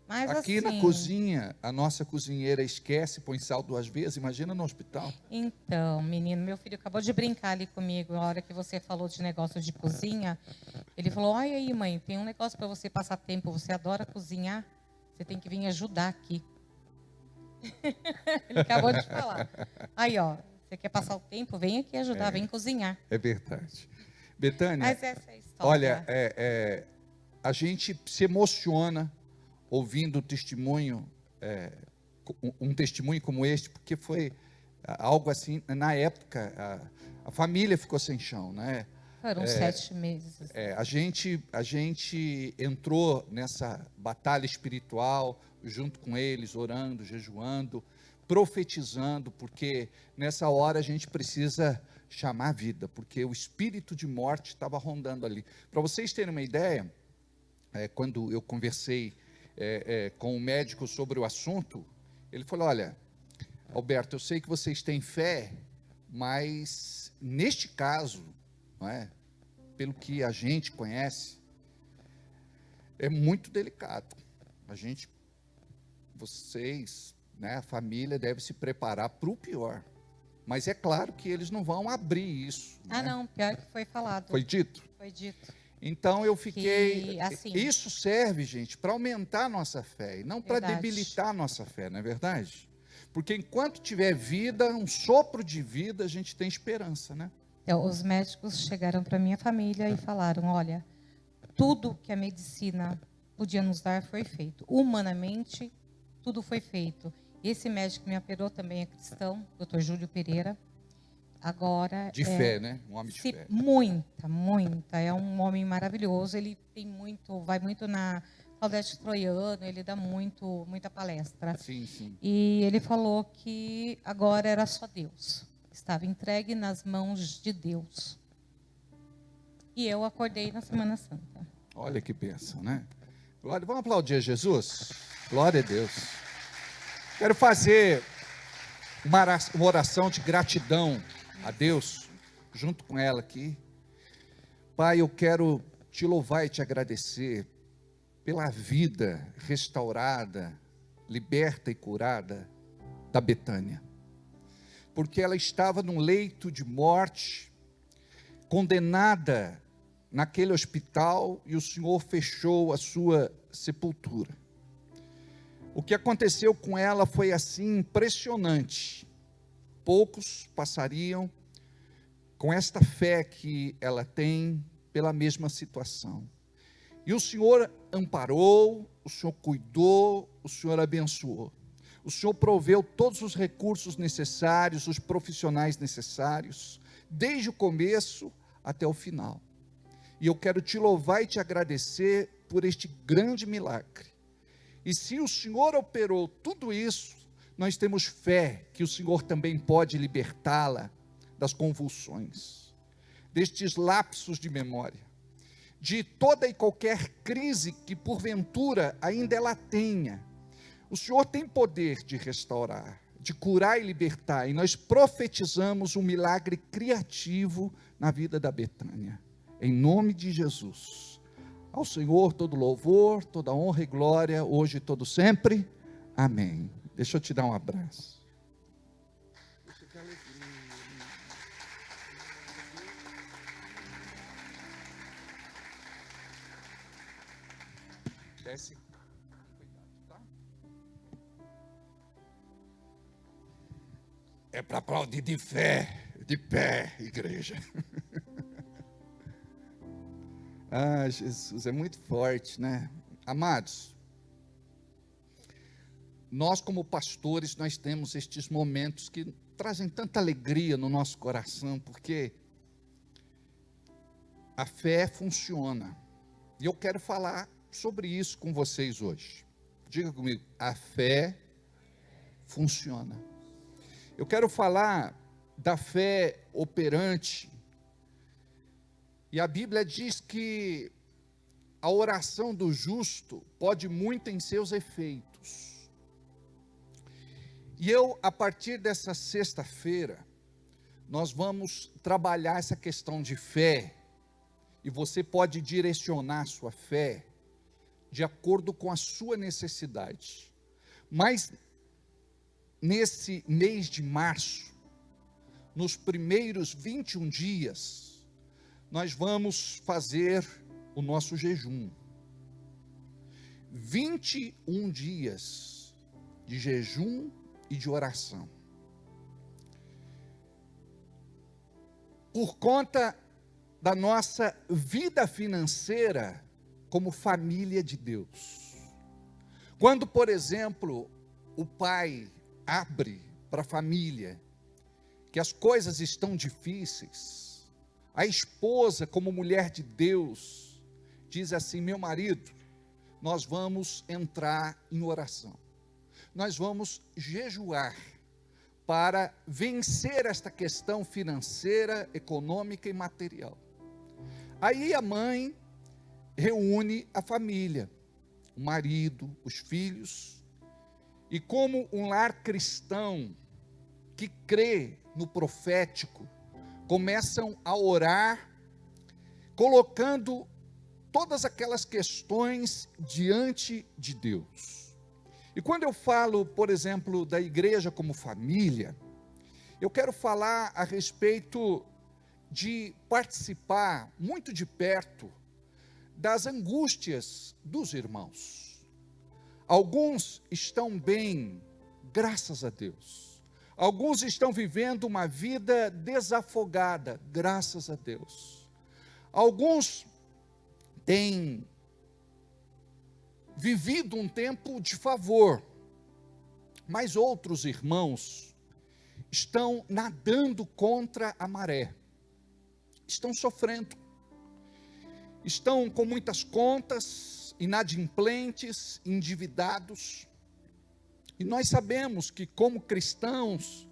Mas Aqui assim, na cozinha, a nossa cozinheira esquece, põe sal 2 vezes. Imagina no hospital. Então, menino, meu filho acabou de brincar ali comigo, na hora que você falou de negócio de cozinha. Ele falou, olha aí, mãe, tem um negócio para você passar tempo, você adora cozinhar, você tem que vir ajudar aqui. Ele acabou de falar. Aí, ó, você quer passar o tempo, vem aqui ajudar, vem cozinhar. É verdade. Betânia, Mas essa é a história. olha, a gente se emociona ouvindo o testemunho, um testemunho como este, porque foi algo assim, na época, a família ficou sem chão, né? Foram 7 meses. A gente entrou nessa batalha espiritual, junto com eles, orando, jejuando, profetizando, porque nessa hora a gente precisa chamar a vida, porque o espírito de morte estava rondando ali. Para vocês terem uma ideia, quando eu conversei com o médico sobre o assunto, ele falou, olha, Alberto, eu sei que vocês têm fé, mas neste caso, não é? Pelo que a gente conhece, é muito delicado. Vocês, né, a família deve se preparar para o pior. Mas é claro que eles não vão abrir isso. Ah, né? não, pior que foi falado. Foi dito? Foi dito. Então eu fiquei. Que, assim, isso serve, gente, para aumentar a nossa fé e não para Verdade. debilitar a nossa fé, não é verdade? Porque enquanto tiver vida, um sopro de vida, a gente tem esperança, né? Então, os médicos chegaram para minha família e falaram, olha, tudo que a medicina podia nos dar foi feito. Humanamente, tudo foi feito. Esse médico que me operou também é cristão, Dr. Júlio Pereira. Agora De fé, né? Um homem de fé. Muita. É um homem maravilhoso. Ele vai muito na Claudete Troiano, ele dá muita palestra. Sim, sim. E ele falou que agora era só Deus. Estava entregue nas mãos de Deus. E eu acordei na Semana Santa. Olha que bênção, né? Glória, vamos aplaudir a Jesus? Glória a Deus. Quero fazer uma oração de gratidão a Deus, junto com ela aqui. Pai, eu quero te louvar e te agradecer pela vida restaurada, liberta e curada da Betânia. Porque ela estava num leito de morte, condenada naquele hospital, e o Senhor fechou a sua sepultura. O que aconteceu com ela foi assim impressionante. Poucos passariam com esta fé que ela tem pela mesma situação. E o Senhor amparou, o Senhor cuidou, o Senhor abençoou. O Senhor proveu todos os recursos necessários, os profissionais necessários, desde o começo até o final. E eu quero te louvar e te agradecer por este grande milagre. E se o Senhor operou tudo isso, nós temos fé que o Senhor também pode libertá-la das convulsões, destes lapsos de memória, de toda e qualquer crise que porventura ainda ela tenha. O Senhor tem poder de restaurar, de curar e libertar, e nós profetizamos um milagre criativo na vida da Betânia, em nome de Jesus. Ao Senhor todo louvor, toda honra e glória, hoje e todo sempre, amém. Deixa eu te dar um abraço. Desce. É para aplaudir de fé, de pé, igreja. Ah, Jesus, é muito forte, né? Amados, nós como pastores, nós temos estes momentos que trazem tanta alegria no nosso coração, porque a fé funciona. E eu quero falar sobre isso com vocês hoje. Diga comigo, a fé funciona. Eu quero falar da fé operante. E a Bíblia diz que a oração do justo pode muito em seus efeitos. E eu, a partir dessa sexta-feira, nós vamos trabalhar essa questão de fé. E você pode direcionar a sua fé de acordo com a sua necessidade. Mas nesse mês de março, nos primeiros 21 dias, nós vamos fazer o nosso jejum. 21 dias de jejum e de oração. Por conta da nossa vida financeira como família de Deus. Quando, por exemplo, o pai abre para a família que as coisas estão difíceis, a esposa, como mulher de Deus, diz assim: meu marido, nós vamos entrar em oração, nós vamos jejuar para vencer esta questão financeira, econômica e material. Aí a mãe reúne a família, o marido, os filhos, e como um lar cristão que crê no profético, começam a orar, colocando todas aquelas questões diante de Deus. E quando eu falo, por exemplo, da igreja como família, eu quero falar a respeito de participar muito de perto das angústias dos irmãos. Alguns estão bem, graças a Deus. Alguns estão vivendo uma vida desafogada, graças a Deus. Alguns têm vivido um tempo de favor, mas outros irmãos estão nadando contra a maré, estão sofrendo, estão com muitas contas, inadimplentes, endividados. E nós sabemos que, como cristãos,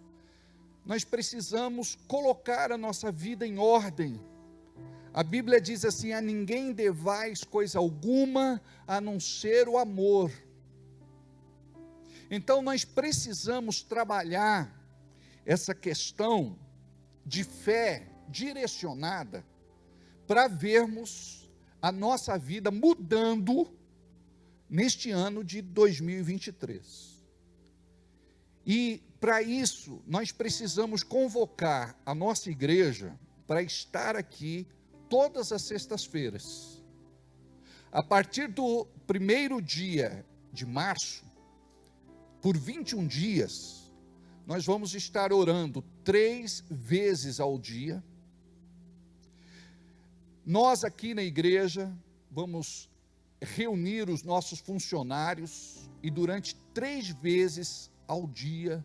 nós precisamos colocar a nossa vida em ordem. A Bíblia diz assim: a ninguém devais coisa alguma, a não ser o amor. Então nós precisamos trabalhar essa questão de fé direcionada, para vermos a nossa vida mudando neste ano de 2023. E para isso, nós precisamos convocar a nossa igreja para estar aqui todas as sextas-feiras. A partir do primeiro dia de março, por 21 dias, nós vamos estar orando 3 vezes ao dia. Nós aqui na igreja vamos reunir os nossos funcionários e durante 3 vezes ao dia,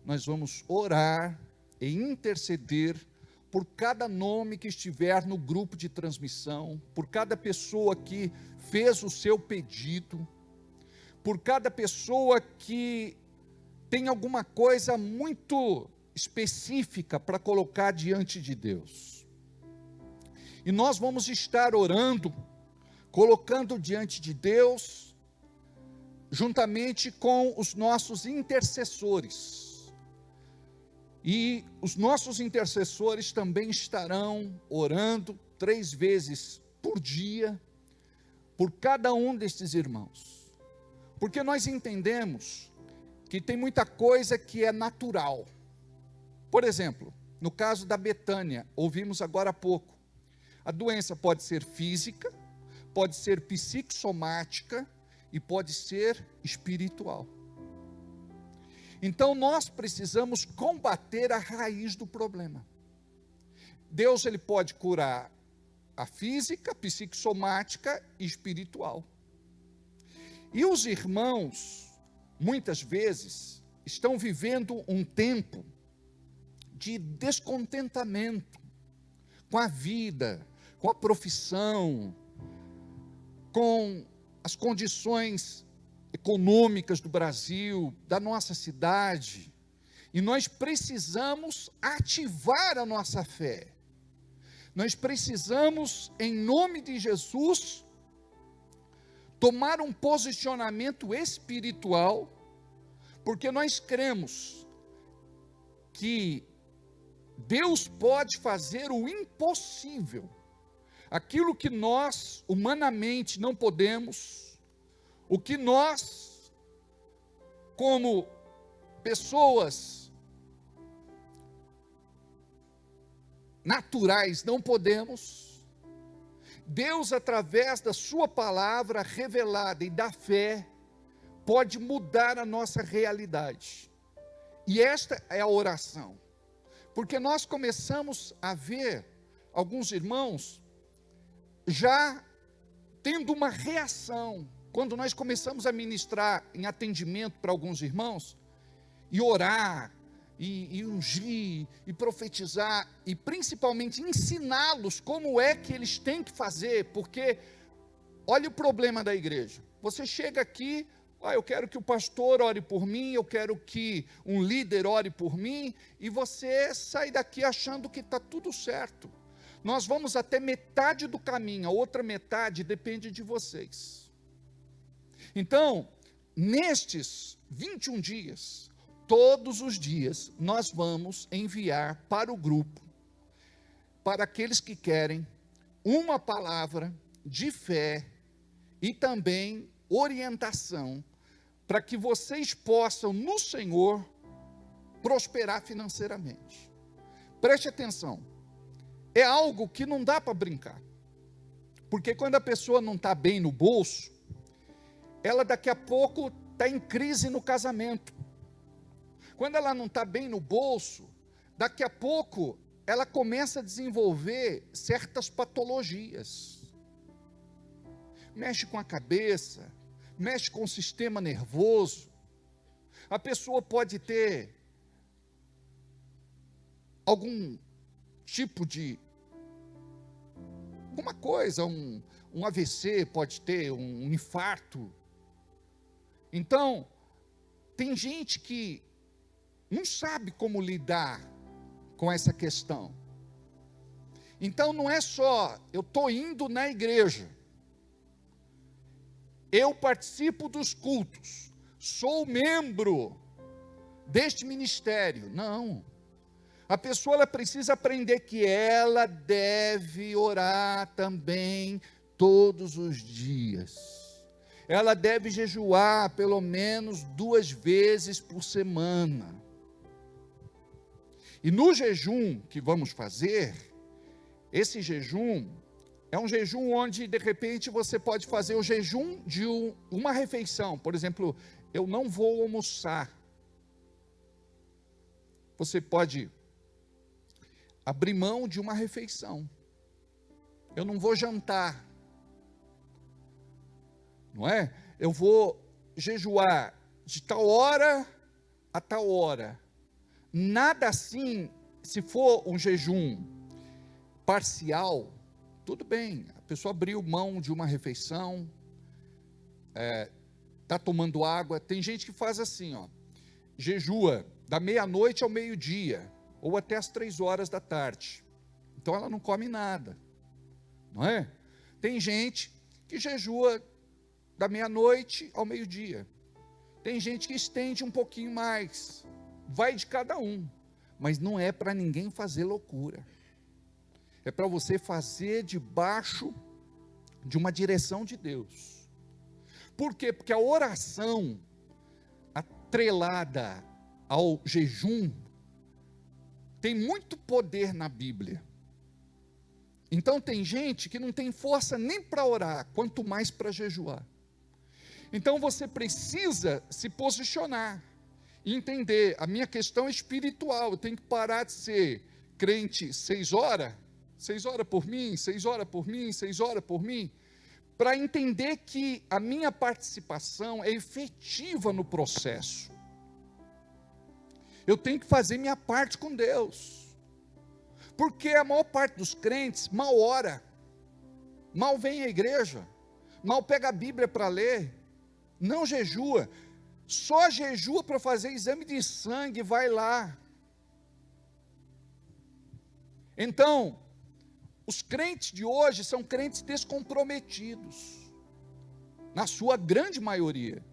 nós vamos orar e interceder por cada nome que estiver no grupo de transmissão, por cada pessoa que fez o seu pedido, por cada pessoa que tem alguma coisa muito específica para colocar diante de Deus. E nós vamos estar orando, colocando diante de Deus, juntamente com os nossos intercessores. E os nossos intercessores também estarão orando 3 vezes por dia, por cada um destes irmãos. Porque nós entendemos que tem muita coisa que é natural. Por exemplo, no caso da Betânia, ouvimos agora há pouco, a doença pode ser física, pode ser psicossomática e pode ser espiritual. Então nós precisamos combater a raiz do problema. Deus, ele pode curar a física, psicossomática e espiritual. E os irmãos, muitas vezes, estão vivendo um tempo de descontentamento com a vida, com a profissão, com as condições econômicas do Brasil, da nossa cidade, e nós precisamos ativar a nossa fé. Nós precisamos, em nome de Jesus, tomar um posicionamento espiritual, porque nós cremos que Deus pode fazer o impossível, aquilo que nós humanamente não podemos, o que nós, como pessoas naturais, não podemos. Deus, através da sua palavra revelada e da fé, pode mudar a nossa realidade. E esta é a oração. Porque nós começamos a ver alguns irmãos já tendo uma reação. Quando nós começamos a ministrar em atendimento para alguns irmãos, e orar, e ungir, e profetizar, e principalmente ensiná-los como é que eles têm que fazer, porque olha o problema da igreja. Você chega aqui, eu quero que o pastor ore por mim, eu quero que um líder ore por mim, e você sai daqui achando que está tudo certo. Nós vamos até metade do caminho, a outra metade depende de vocês. Então, nestes 21 dias, todos os dias, nós vamos enviar para o grupo, para aqueles que querem, uma palavra de fé e também orientação, para que vocês possam, no Senhor, prosperar financeiramente. Preste atenção, é algo que não dá para brincar, porque quando a pessoa não está bem no bolso, ela daqui a pouco está em crise no casamento. Quando ela não está bem no bolso, daqui a pouco ela começa a desenvolver certas patologias. Mexe com a cabeça, mexe com o sistema nervoso. A pessoa pode ter algum tipo de alguma coisa, um AVC, pode ter um infarto. Então, tem gente que não sabe como lidar com essa questão. Então, não é só, eu estou indo na igreja, eu participo dos cultos, sou membro deste ministério. Não. A pessoa ela precisa aprender que ela deve orar também todos os dias. Ela deve jejuar pelo menos 2 vezes por semana. E no jejum que vamos fazer, esse jejum é um jejum onde de repente você pode fazer o jejum de uma refeição. Por exemplo, eu não vou almoçar. Você pode abrir mão de uma refeição. Eu não vou jantar. Não é? Eu vou jejuar de tal hora a tal hora. Nada assim, se for um jejum parcial, tudo bem, a pessoa abriu mão de uma refeição, está tomando água. Tem gente que faz assim, ó, jejua da meia-noite ao meio-dia, ou até às 3 horas da tarde. Então ela não come nada, não é? Tem gente que jejua da meia-noite ao meio-dia. Tem gente que estende um pouquinho mais. Vai de cada um. Mas não é para ninguém fazer loucura. É para você fazer debaixo de uma direção de Deus. Por quê? Porque a oração atrelada ao jejum tem muito poder na Bíblia. Então tem gente que não tem força nem para orar, quanto mais para jejuar. Então você precisa se posicionar e entender, a minha questão é espiritual, eu tenho que parar de ser crente 6 horas por mim, 6 horas por mim, 6 horas por mim, para entender que a minha participação é efetiva no processo. Eu tenho que fazer minha parte com Deus. Porque a maior parte dos crentes mal ora, mal vem à igreja, mal pega a Bíblia para ler, não jejua, só jejua para fazer exame de sangue, vai lá. Então, os crentes de hoje são crentes descomprometidos, na sua grande maioria.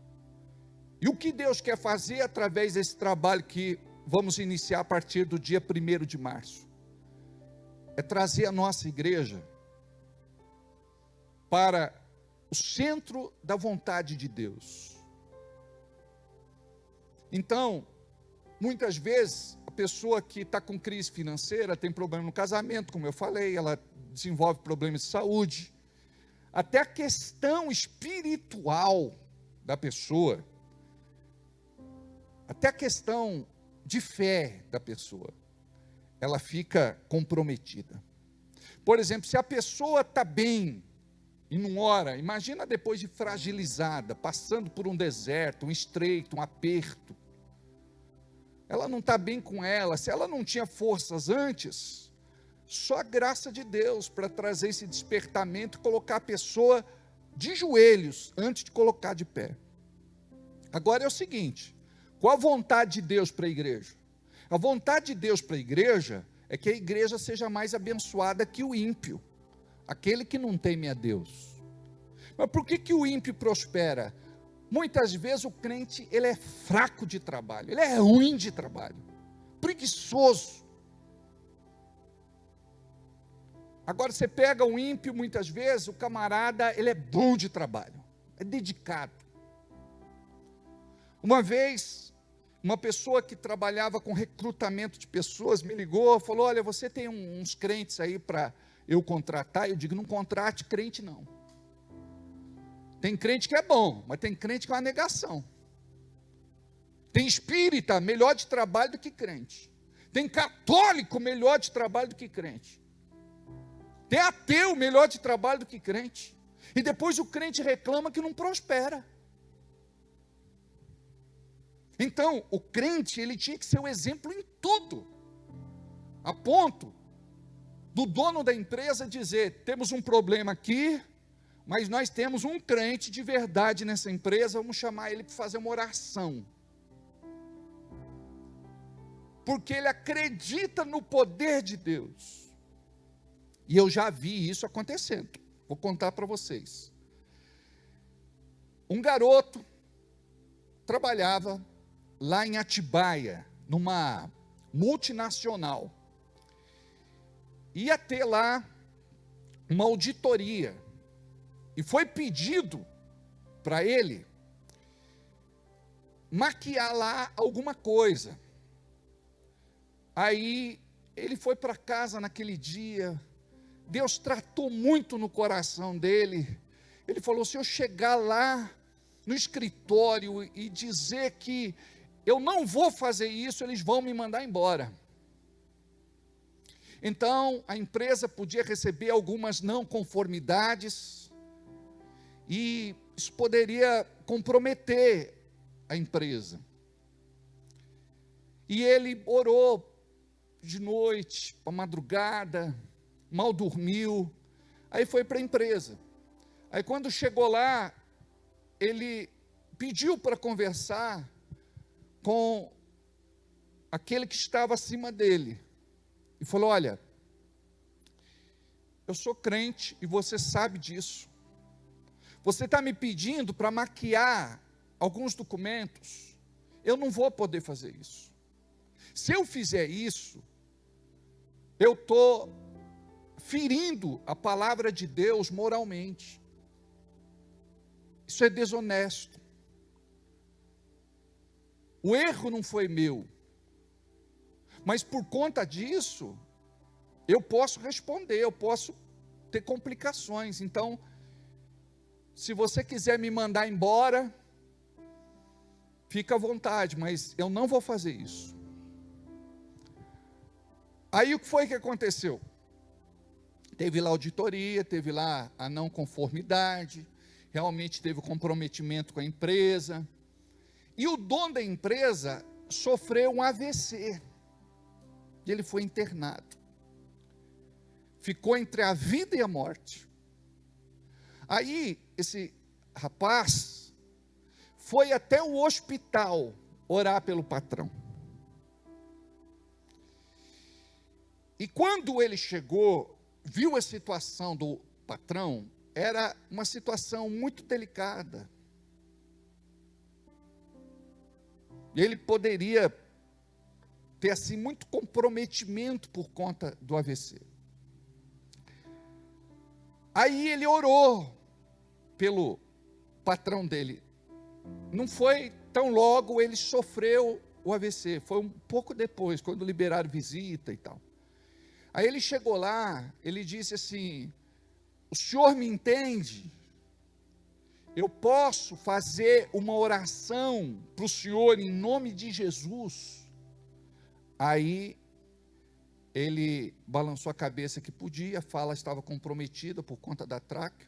E o que Deus quer fazer através desse trabalho que vamos iniciar a partir do dia 1º de março? É trazer a nossa igreja para o centro da vontade de Deus. Então, muitas vezes, a pessoa que está com crise financeira, tem problema no casamento, como eu falei, ela desenvolve problemas de saúde, até a questão espiritual da pessoa, até a questão de fé da pessoa, ela fica comprometida. Por exemplo, se a pessoa está bem e não ora, imagina depois de fragilizada, passando por um deserto, um estreito, um aperto, ela não está bem com ela, se ela não tinha forças antes, só a graça de Deus para trazer esse despertamento e colocar a pessoa de joelhos, antes de colocar de pé. Agora é o seguinte, qual a vontade de Deus para a igreja? A vontade de Deus para a igreja é que a igreja seja mais abençoada que o ímpio, aquele que não teme a Deus. Mas por que o ímpio prospera? Muitas vezes o crente, ele é fraco de trabalho, ele é ruim de trabalho, preguiçoso. Agora você pega um ímpio, muitas vezes o camarada, ele é bom de trabalho, é dedicado. Uma vez, uma pessoa que trabalhava com recrutamento de pessoas me ligou, falou, olha, você tem uns crentes aí para eu contratar? Eu digo, não contrate crente não. Tem crente que é bom, mas tem crente que é uma negação. Tem espírita melhor de trabalho do que crente. Tem católico melhor de trabalho do que crente. Tem ateu melhor de trabalho do que crente. E depois o crente reclama que não prospera. Então, o crente, ele tinha que ser o exemplo em tudo. A ponto do dono da empresa dizer, temos um problema aqui, mas nós temos um crente de verdade nessa empresa, vamos chamar ele para fazer uma oração. Porque ele acredita no poder de Deus. E eu já vi isso acontecendo. Vou contar para vocês. Um garoto trabalhava lá em Atibaia, numa multinacional. Ia ter lá uma auditoria. E foi pedido para ele maquiar lá alguma coisa. Aí ele foi para casa naquele dia. Deus tratou muito no coração dele. Ele falou, se eu chegar lá no escritório e dizer que eu não vou fazer isso, eles vão me mandar embora. Então, a empresa podia receber algumas não conformidades, e isso poderia comprometer a empresa. E ele orou de noite, para madrugada, mal dormiu, aí foi para a empresa. Aí quando chegou lá, ele pediu para conversar com aquele que estava acima dele, e falou: olha, eu sou crente e você sabe disso, você está me pedindo para maquiar alguns documentos, eu não vou poder fazer isso. Se eu fizer isso, eu estou ferindo a palavra de Deus moralmente. Isso é desonesto. O erro não foi meu, mas por conta disso, eu posso responder, eu posso ter complicações. Então, se você quiser me mandar embora, fica à vontade, mas eu não vou fazer isso. Aí o que foi que aconteceu? Teve lá auditoria, teve lá a não conformidade, realmente teve o comprometimento com a empresa, e o dono da empresa sofreu um AVC, e ele foi internado, ficou entre a vida e a morte. Aí esse rapaz foi até o hospital orar pelo patrão, e quando ele chegou, viu a situação do patrão, era uma situação muito delicada. Ele poderia ter assim muito comprometimento por conta do AVC. Aí ele orou pelo patrão dele. Não foi tão logo ele sofreu o AVC, foi um pouco depois, quando liberaram visita e tal. Aí ele chegou lá, ele disse assim: o senhor me entende? Eu posso fazer uma oração para o senhor em nome de Jesus? Aí ele balançou a cabeça que podia, a fala estava comprometida por conta da tráquea,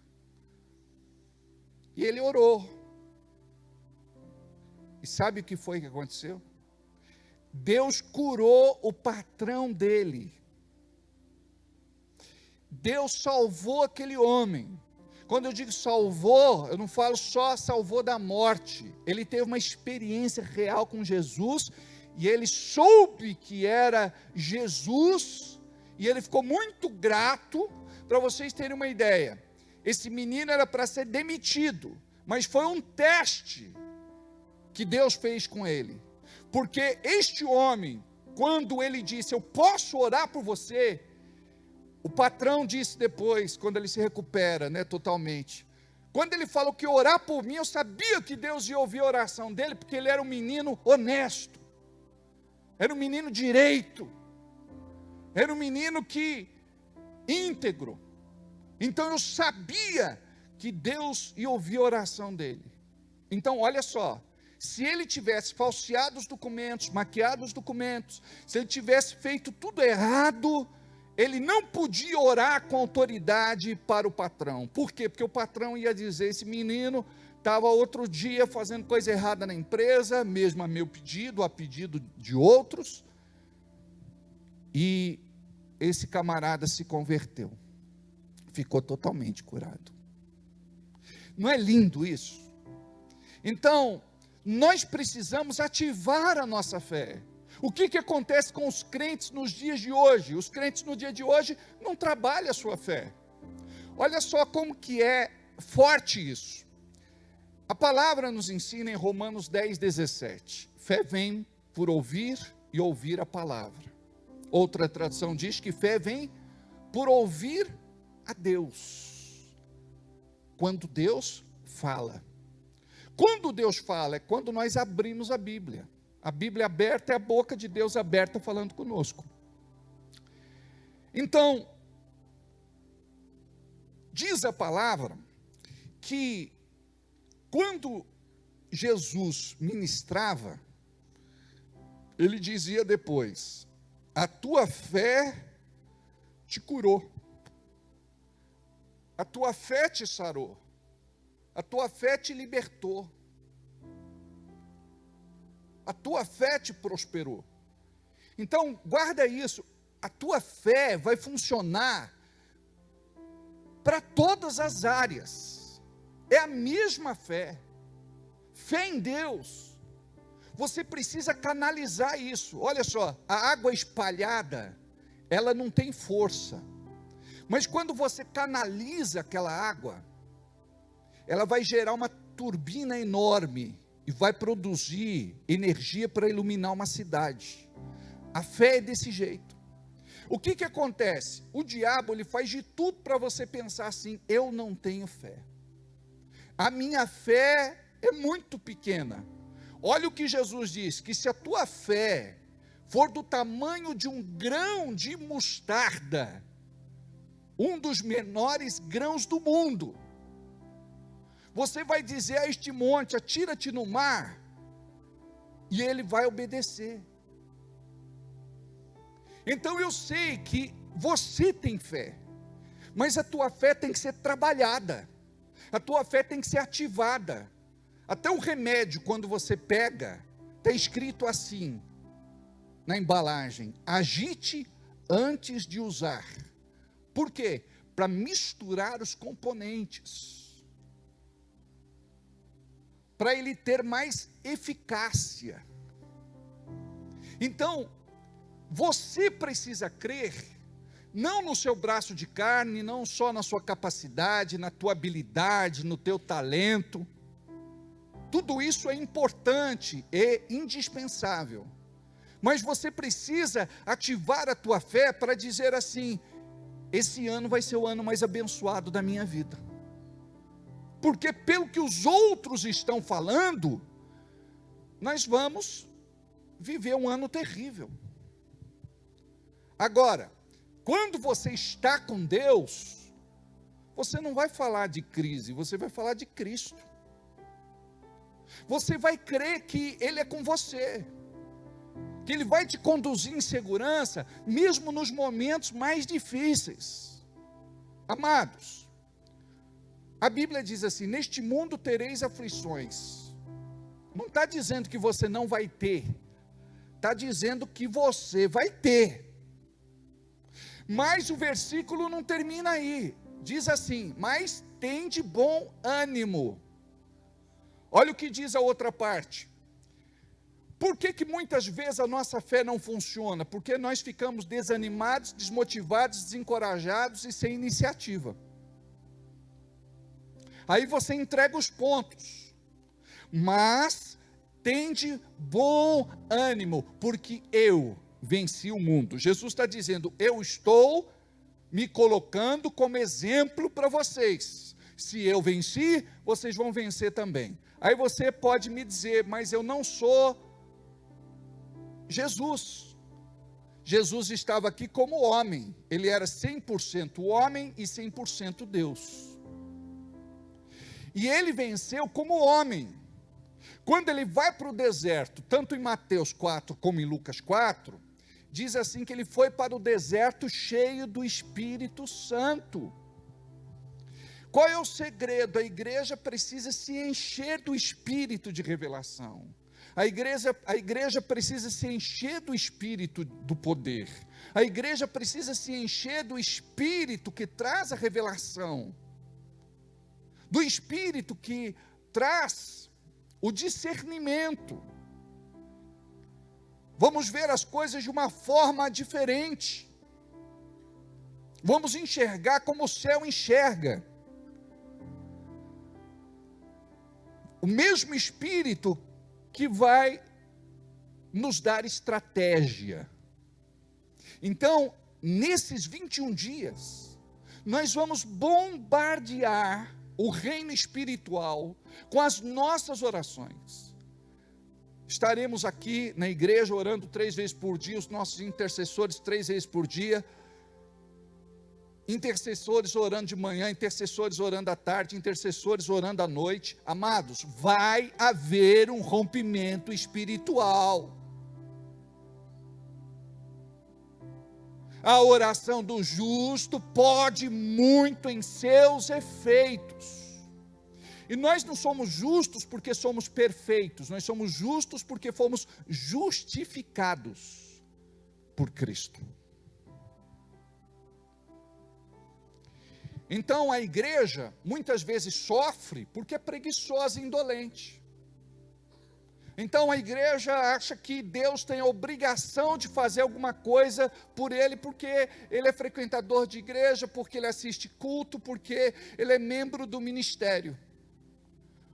e ele orou. E sabe o que foi que aconteceu? Deus curou o patrão dele. Deus salvou aquele homem. Quando eu digo salvou, eu não falo só salvou da morte. Ele teve uma experiência real com Jesus, e ele soube que era Jesus, e ele ficou muito grato. Para vocês terem uma ideia, esse menino era para ser demitido, mas foi um teste que Deus fez com ele, porque este homem, quando ele disse: eu posso orar por você, o patrão disse depois, quando ele se recupera, totalmente, quando ele falou que orar por mim, eu sabia que Deus ia ouvir a oração dele, porque ele era um menino honesto, era um menino direito, era um menino íntegro. Então eu sabia que Deus ia ouvir a oração dele. Então olha só, se ele tivesse falseado os documentos, maquiado os documentos, se ele tivesse feito tudo errado, ele não podia orar com autoridade para o patrão. Por quê? Porque o patrão ia dizer: esse menino estava outro dia fazendo coisa errada na empresa, mesmo a meu pedido, a pedido de outros, e esse camarada se converteu, ficou totalmente curado. Não é lindo isso? Então, nós precisamos ativar a nossa fé. O que acontece com os crentes nos dias de hoje? Os crentes no dia de hoje não trabalham a sua fé. Olha só como que é forte isso. A palavra nos ensina em Romanos 10:17. Fé vem por ouvir e ouvir a palavra. Outra tradução diz que fé vem por ouvir a Deus. Quando Deus fala. Quando Deus fala é quando nós abrimos a Bíblia. A Bíblia aberta é a boca de Deus aberta falando conosco. Então, diz a palavra que quando Jesus ministrava, ele dizia depois: a tua fé te curou, a tua fé te sarou, a tua fé te libertou, a tua fé te prosperou. Então, guarda isso, a tua fé vai funcionar para todas as áreas. É a mesma fé. Fé em Deus. Você precisa canalizar isso. Olha só, a água espalhada, ela não tem força. Mas quando você canaliza aquela água, ela vai gerar uma turbina enorme e vai produzir energia para iluminar uma cidade. A fé é desse jeito. O que acontece? O diabo, ele faz de tudo para você pensar assim: eu não tenho fé. A minha fé é muito pequena. Olha o que Jesus diz, que se a tua fé for do tamanho de um grão de mostarda, um dos menores grãos do mundo, você vai dizer a este monte: atira-te no mar, e ele vai obedecer. Então eu sei que você tem fé, mas a tua fé tem que ser trabalhada, a tua fé tem que ser ativada. Até o remédio, quando você pega, está escrito assim, na embalagem: agite antes de usar. Por quê? Para misturar os componentes, para ele ter mais eficácia. Então, você precisa crer, não no seu braço de carne, não só na sua capacidade, na tua habilidade, no teu talento. Tudo isso é importante e indispensável. Mas você precisa ativar a tua fé para dizer assim: esse ano vai ser o ano mais abençoado da minha vida. Porque pelo que os outros estão falando, nós vamos viver um ano terrível. Agora, quando você está com Deus, você não vai falar de crise, você vai falar de Cristo. Você vai crer que Ele é com você, que Ele vai te conduzir em segurança, mesmo nos momentos mais difíceis. Amados, a Bíblia diz assim: neste mundo tereis aflições. Não está dizendo que você não vai ter, está dizendo que você vai ter. Mas o versículo não termina aí, diz assim: mas tende bom ânimo. Olha o que diz a outra parte. Por que muitas vezes a nossa fé não funciona? Porque nós ficamos desanimados, desmotivados, desencorajados e sem iniciativa. Aí você entrega os pontos. Mas tende bom ânimo, porque eu venci o mundo. Jesus está dizendo: eu estou me colocando como exemplo para vocês. Se eu venci, vocês vão vencer também. Aí você pode me dizer: mas eu não sou Jesus. Jesus estava aqui como homem. Ele era 100% homem e 100% Deus. E ele venceu como homem. Quando ele vai para o deserto, tanto em Mateus 4 como em Lucas 4, diz assim que ele foi para o deserto cheio do Espírito Santo. Qual é o segredo? A igreja precisa se encher do espírito de revelação. A igreja precisa se encher do espírito do poder. A igreja precisa se encher do espírito que traz a revelação. Do espírito que traz o discernimento. Vamos ver as coisas de uma forma diferente. Vamos enxergar como o céu enxerga. O mesmo Espírito que vai nos dar estratégia. Então, nesses 21 dias, nós vamos bombardear o reino espiritual com as nossas orações. Estaremos aqui na igreja orando 3 vezes por dia, os nossos intercessores 3 vezes por dia, intercessores orando de manhã, intercessores orando à tarde, intercessores orando à noite. Amados, vai haver um rompimento espiritual. A oração do justo pode muito em seus efeitos. E nós não somos justos porque somos perfeitos, nós somos justos porque fomos justificados por Cristo. Então a igreja muitas vezes sofre porque é preguiçosa e indolente. Então a igreja acha que Deus tem a obrigação de fazer alguma coisa por ele, porque ele é frequentador de igreja, porque ele assiste culto, porque ele é membro do ministério.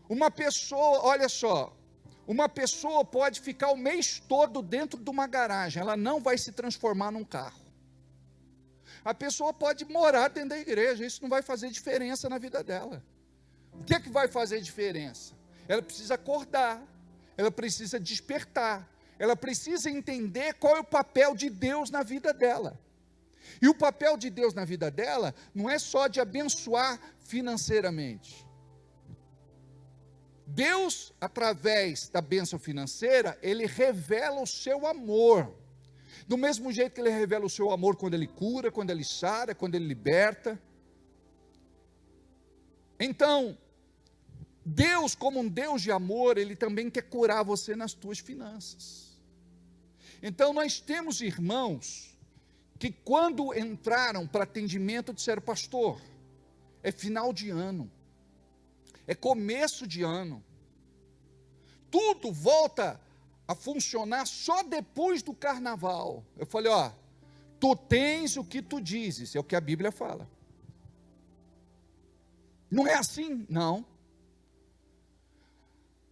Uma pessoa, olha só, uma pessoa pode ficar o mês todo dentro de uma garagem, ela não vai se transformar num carro. A pessoa pode morar dentro da igreja, isso não vai fazer diferença na vida dela. O que é que vai fazer diferença? Ela precisa acordar, ela precisa despertar, ela precisa entender qual é o papel de Deus na vida dela. E o papel de Deus na vida dela não é só de abençoar financeiramente. Deus, através da bênção financeira, ele revela o seu amor. Do mesmo jeito que ele revela o seu amor quando ele cura, quando ele sara, quando ele liberta. Então, Deus, como um Deus de amor, ele também quer curar você nas tuas finanças. Então, nós temos irmãos que quando entraram para atendimento disseram: pastor, é final de ano, é começo de ano, tudo volta a funcionar só depois do carnaval. Eu falei: ó, tu tens o que tu dizes, é o que a Bíblia fala. Não é assim? Não.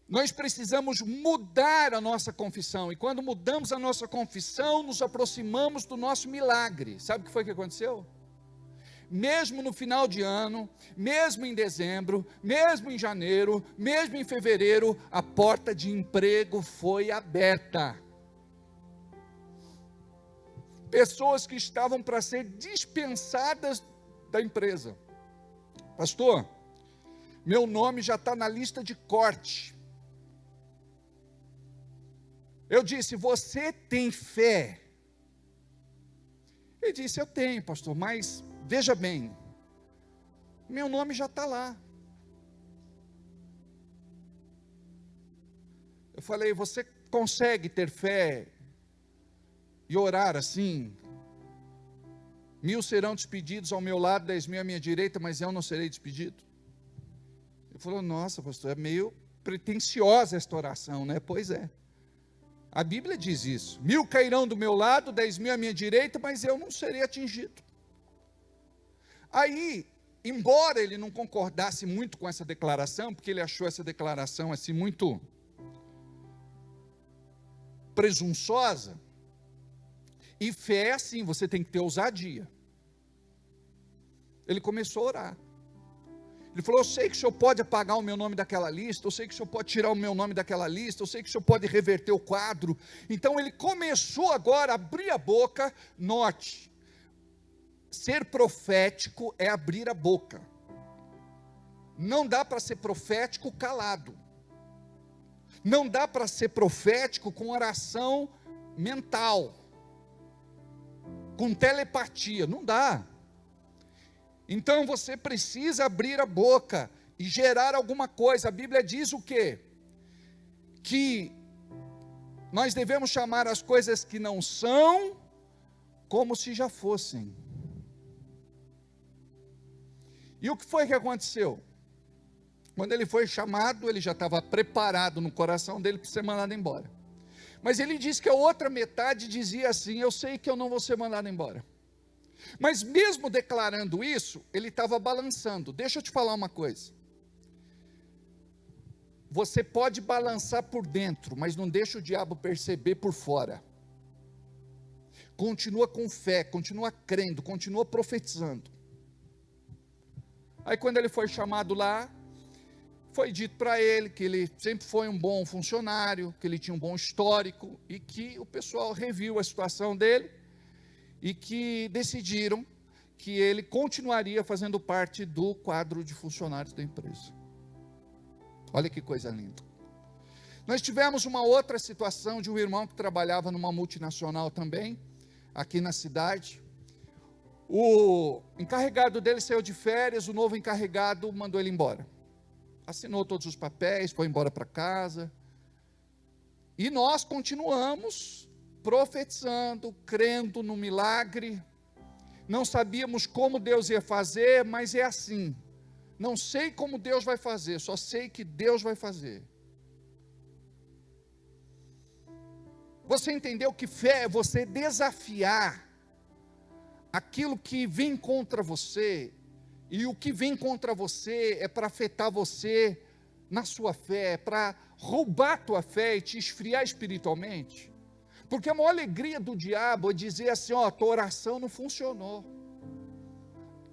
Nós precisamos mudar a nossa confissão, e quando mudamos a nossa confissão, nos aproximamos do nosso milagre. Sabe o que foi que aconteceu? Mesmo no final de ano, mesmo em dezembro, mesmo em janeiro, mesmo em fevereiro, a porta de emprego foi aberta. Pessoas que estavam para ser dispensadas da empresa: pastor, meu nome já está na lista de corte. Eu disse: você tem fé? Ele disse: eu tenho, pastor, mas veja bem, meu nome já está lá. Eu falei: você consegue ter fé e orar assim? 1000 serão despedidos ao meu lado, 10.000 à minha direita, mas eu não serei despedido. Ele falou: nossa, pastor, é meio pretensiosa esta oração, né? Pois é. A Bíblia diz isso: 1000 cairão do meu lado, 10.000 à minha direita, mas eu não serei atingido. Aí, embora ele não concordasse muito com essa declaração, porque ele achou essa declaração assim muito presunçosa, e fé é assim, você tem que ter ousadia. Ele começou a orar. Ele falou: eu sei que o senhor pode apagar o meu nome daquela lista, eu sei que o senhor pode tirar o meu nome daquela lista, eu sei que o senhor pode reverter o quadro. Então ele começou agora a abrir a boca. Note, ser profético é abrir a boca. Não dá para ser profético calado. Não dá para ser profético com oração mental, com telepatia, não dá. Então você precisa abrir a boca e gerar alguma coisa. A Bíblia diz o quê? Que nós devemos chamar as coisas que não são como se já fossem. E o que foi que aconteceu? Quando ele foi chamado, ele já estava preparado no coração dele para ser mandado embora. Mas ele disse que a outra metade dizia assim: eu sei que eu não vou ser mandado embora. Mas mesmo declarando isso, ele estava balançando. Deixa eu te falar uma coisa. Você pode balançar por dentro, mas não deixa o diabo perceber por fora. Continua com fé, continua crendo, continua profetizando. Aí quando ele foi chamado lá, foi dito para ele que ele sempre foi um bom funcionário, que ele tinha um bom histórico, e que o pessoal reviu a situação dele, e que decidiram que ele continuaria fazendo parte do quadro de funcionários da empresa. Olha que coisa linda. Nós tivemos uma outra situação de um irmão que trabalhava numa multinacional também, aqui na cidade. O encarregado dele saiu de férias, o novo encarregado mandou ele embora. Assinou todos os papéis, foi embora para casa. E nós continuamos profetizando, crendo no milagre. não sabíamos como Deus ia fazer, mas é assim. Não sei como Deus vai fazer, só sei que Deus vai fazer. Você entendeu que fé é você desafiar aquilo que vem contra você, e o que vem contra você é para afetar você na sua fé, para roubar a tua fé e te esfriar espiritualmente? Porque a maior alegria do diabo é dizer assim, ó, tua oração não funcionou,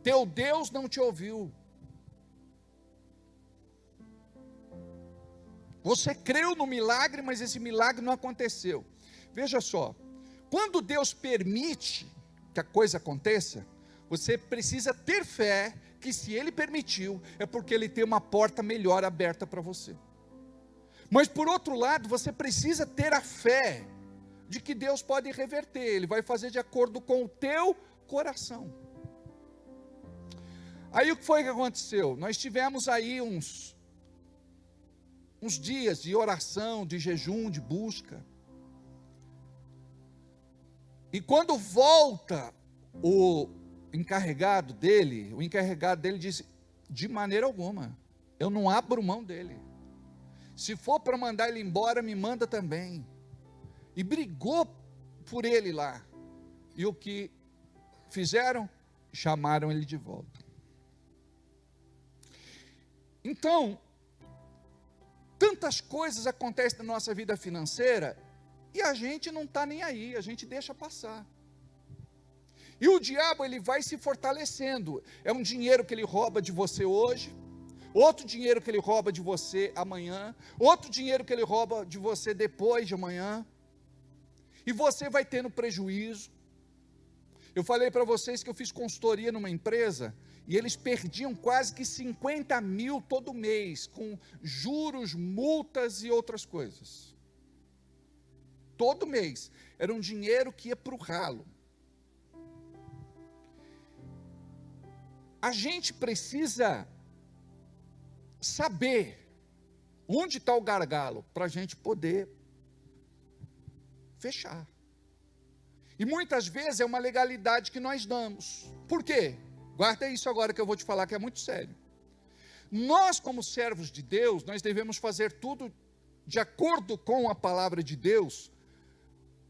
teu Deus não te ouviu, você creu no milagre, mas esse milagre não aconteceu. Veja só, quando Deus permite que a coisa aconteça, você precisa ter fé que se Ele permitiu, é porque Ele tem uma porta melhor aberta para você. Mas por outro lado, você precisa ter a fé de que Deus pode reverter, Ele vai fazer de acordo com o teu coração. Aí o que foi que aconteceu? Nós tivemos aí uns dias de oração, de jejum, de busca. E quando volta o encarregado dele disse, de maneira alguma, eu não abro mão dele. Se for para mandar ele embora, me manda também. E brigou por ele lá. E o que fizeram? Chamaram ele de volta. Então, tantas coisas acontecem na nossa vida financeira, e a gente não está nem aí, a gente deixa passar. E o diabo, ele vai se fortalecendo. É um dinheiro que ele rouba de você hoje, outro dinheiro que ele rouba de você amanhã, outro dinheiro que ele rouba de você depois de amanhã, e você vai tendo prejuízo. Eu falei para vocês que eu fiz consultoria numa empresa, e eles perdiam quase que 50 mil todo mês, com juros, multas e outras coisas. Todo mês, era um dinheiro que ia para o ralo. A gente precisa saber onde está o gargalo, para a gente poder fechar. E muitas vezes é uma legalidade que nós damos. Por quê? Guarda isso agora que eu vou te falar, que é muito sério. Nós, como servos de Deus, nós devemos fazer tudo de acordo com a palavra de Deus,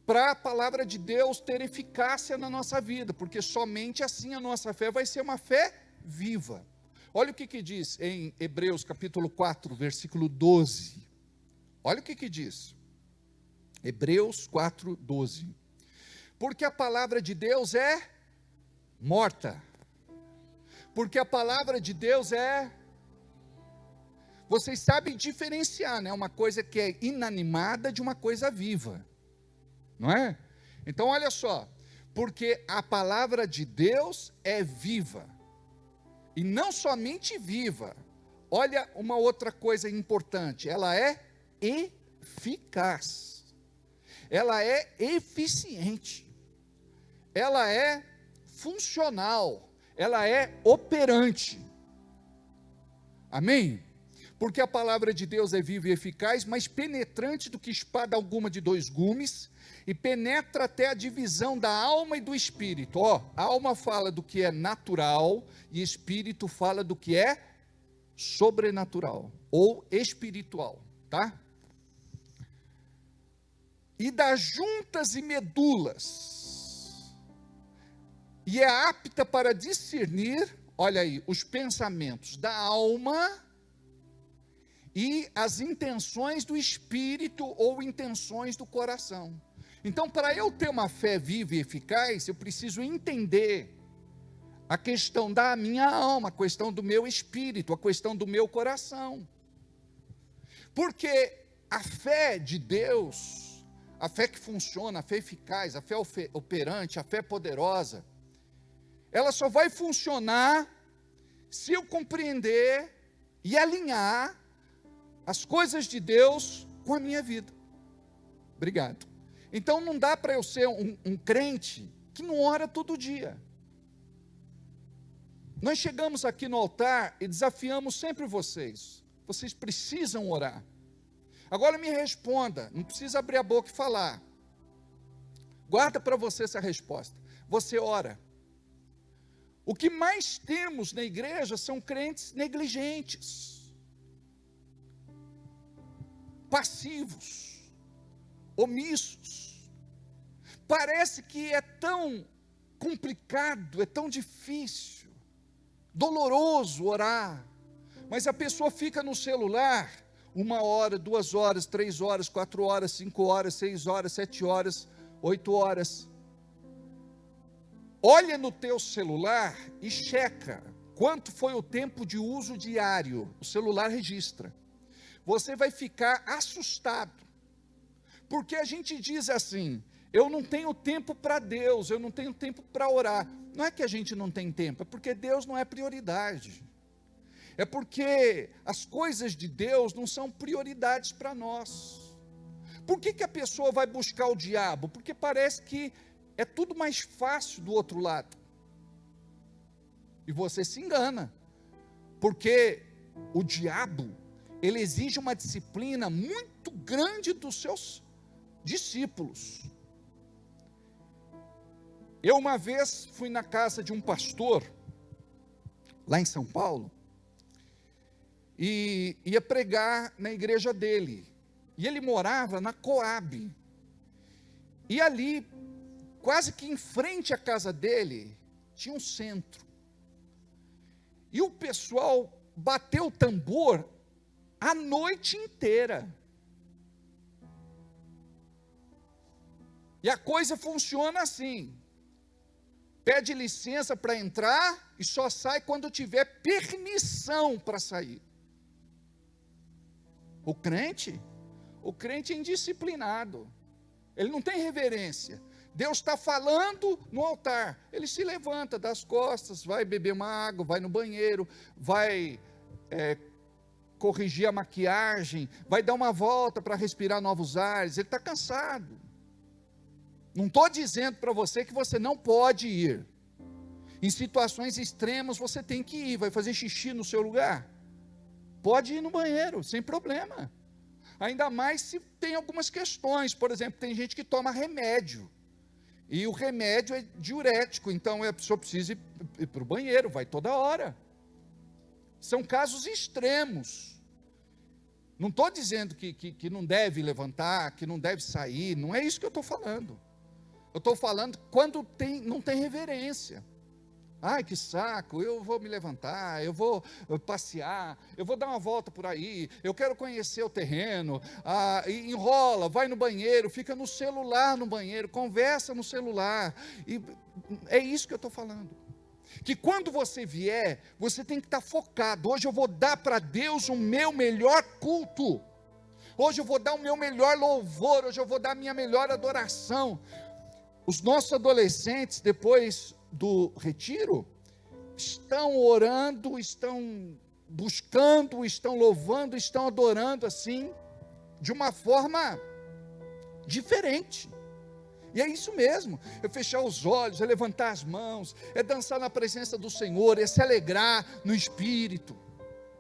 para a palavra de Deus ter eficácia na nossa vida, porque somente assim a nossa fé vai ser uma fé viva. Olha o que diz em Hebreus capítulo 4, versículo 12. Olha o que diz. Hebreus 4, 12. Porque a palavra de Deus é morta. Porque a palavra de Deus é... Vocês sabem diferenciar, né? Uma coisa que é inanimada de uma coisa viva. Não é? Então olha só, porque a palavra de Deus é viva, e não somente viva, olha uma outra coisa importante, ela é eficaz, ela é eficiente, ela é funcional, ela é operante, amém? Porque a palavra de Deus é viva e eficaz, mais penetrante do que espada alguma de 2 gumes, e penetra até a divisão da alma e do espírito. Ó, a alma fala do que é natural, e espírito fala do que é sobrenatural, ou espiritual, tá? E das juntas e medulas, e é apta para discernir, olha aí, os pensamentos da alma e as intenções do espírito ou intenções do coração. Então, para eu ter uma fé viva e eficaz, eu preciso entender a questão da minha alma, a questão do meu espírito, a questão do meu coração. Porque a fé de Deus, a fé que funciona, a fé eficaz, a fé operante, a fé poderosa, ela só vai funcionar se eu compreender e alinhar as coisas de Deus com a minha vida. Obrigado. Então não dá para eu ser um crente que não ora todo dia. Nós chegamos aqui no altar e desafiamos sempre vocês. Vocês precisam orar. Agora me responda, não precisa abrir a boca e falar. Guarda para você essa resposta. Você ora. O que mais temos na igreja são crentes negligentes, passivos, omissos. Parece que é tão complicado, é tão difícil, doloroso orar, mas a pessoa fica no celular 1 hora, 2 horas, 3 horas, 4 horas, 5 horas, 6 horas, 7 horas, 8 horas. Olha no teu celular e checa quanto foi o tempo de uso diário. O celular registra. Você vai ficar assustado, porque a gente diz assim: eu não tenho tempo para Deus, eu não tenho tempo para orar. Não é que a gente não tem tempo, é porque Deus não é prioridade. É porque as coisas de Deus não são prioridades para nós. Por que a pessoa vai buscar o diabo? Porque parece que é tudo mais fácil do outro lado. E você se engana. Porque o diabo, ele exige uma disciplina muito grande dos seus discípulos. Eu uma vez fui na casa de um pastor, lá em São Paulo, e ia pregar na igreja dele. E ele morava na Coab. E ali, quase que em frente à casa dele, tinha um centro. E o pessoal bateu o tambor a noite inteira. E a coisa funciona assim: pede licença para entrar e só sai quando tiver permissão para sair. O crente é indisciplinado, ele não tem reverência. Deus está falando no altar, ele se levanta das costas, vai beber uma água, vai no banheiro, vai corrigir a maquiagem, vai dar uma volta para respirar novos ares. Ele está cansado. Não estou dizendo para você que você não pode ir. Em situações extremas você tem que ir. Vai fazer xixi no seu lugar? Pode ir no banheiro, sem problema. Ainda mais se tem algumas questões. Por exemplo, tem gente que toma remédio. E o remédio é diurético, então a pessoa precisa ir para o banheiro, vai toda hora. São casos extremos. Não estou dizendo que não deve levantar, que não deve sair, não é isso que eu estou falando. Eu estou falando quando não tem reverência. Ai, que saco, eu vou me levantar, eu vou passear, eu vou dar uma volta por aí, eu quero conhecer o terreno, e enrola, vai no banheiro, fica no celular no banheiro, conversa no celular. E é isso que eu estou falando. Que quando você vier, você tem que estar focado. Hoje eu vou dar para Deus o meu melhor culto. Hoje eu vou dar o meu melhor louvor. Hoje eu vou dar a minha melhor adoração. Os nossos adolescentes, depois do retiro, estão orando, estão buscando, estão louvando, estão adorando assim, de uma forma diferente. E é isso mesmo, é fechar os olhos, é levantar as mãos, é dançar na presença do Senhor, é se alegrar no Espírito.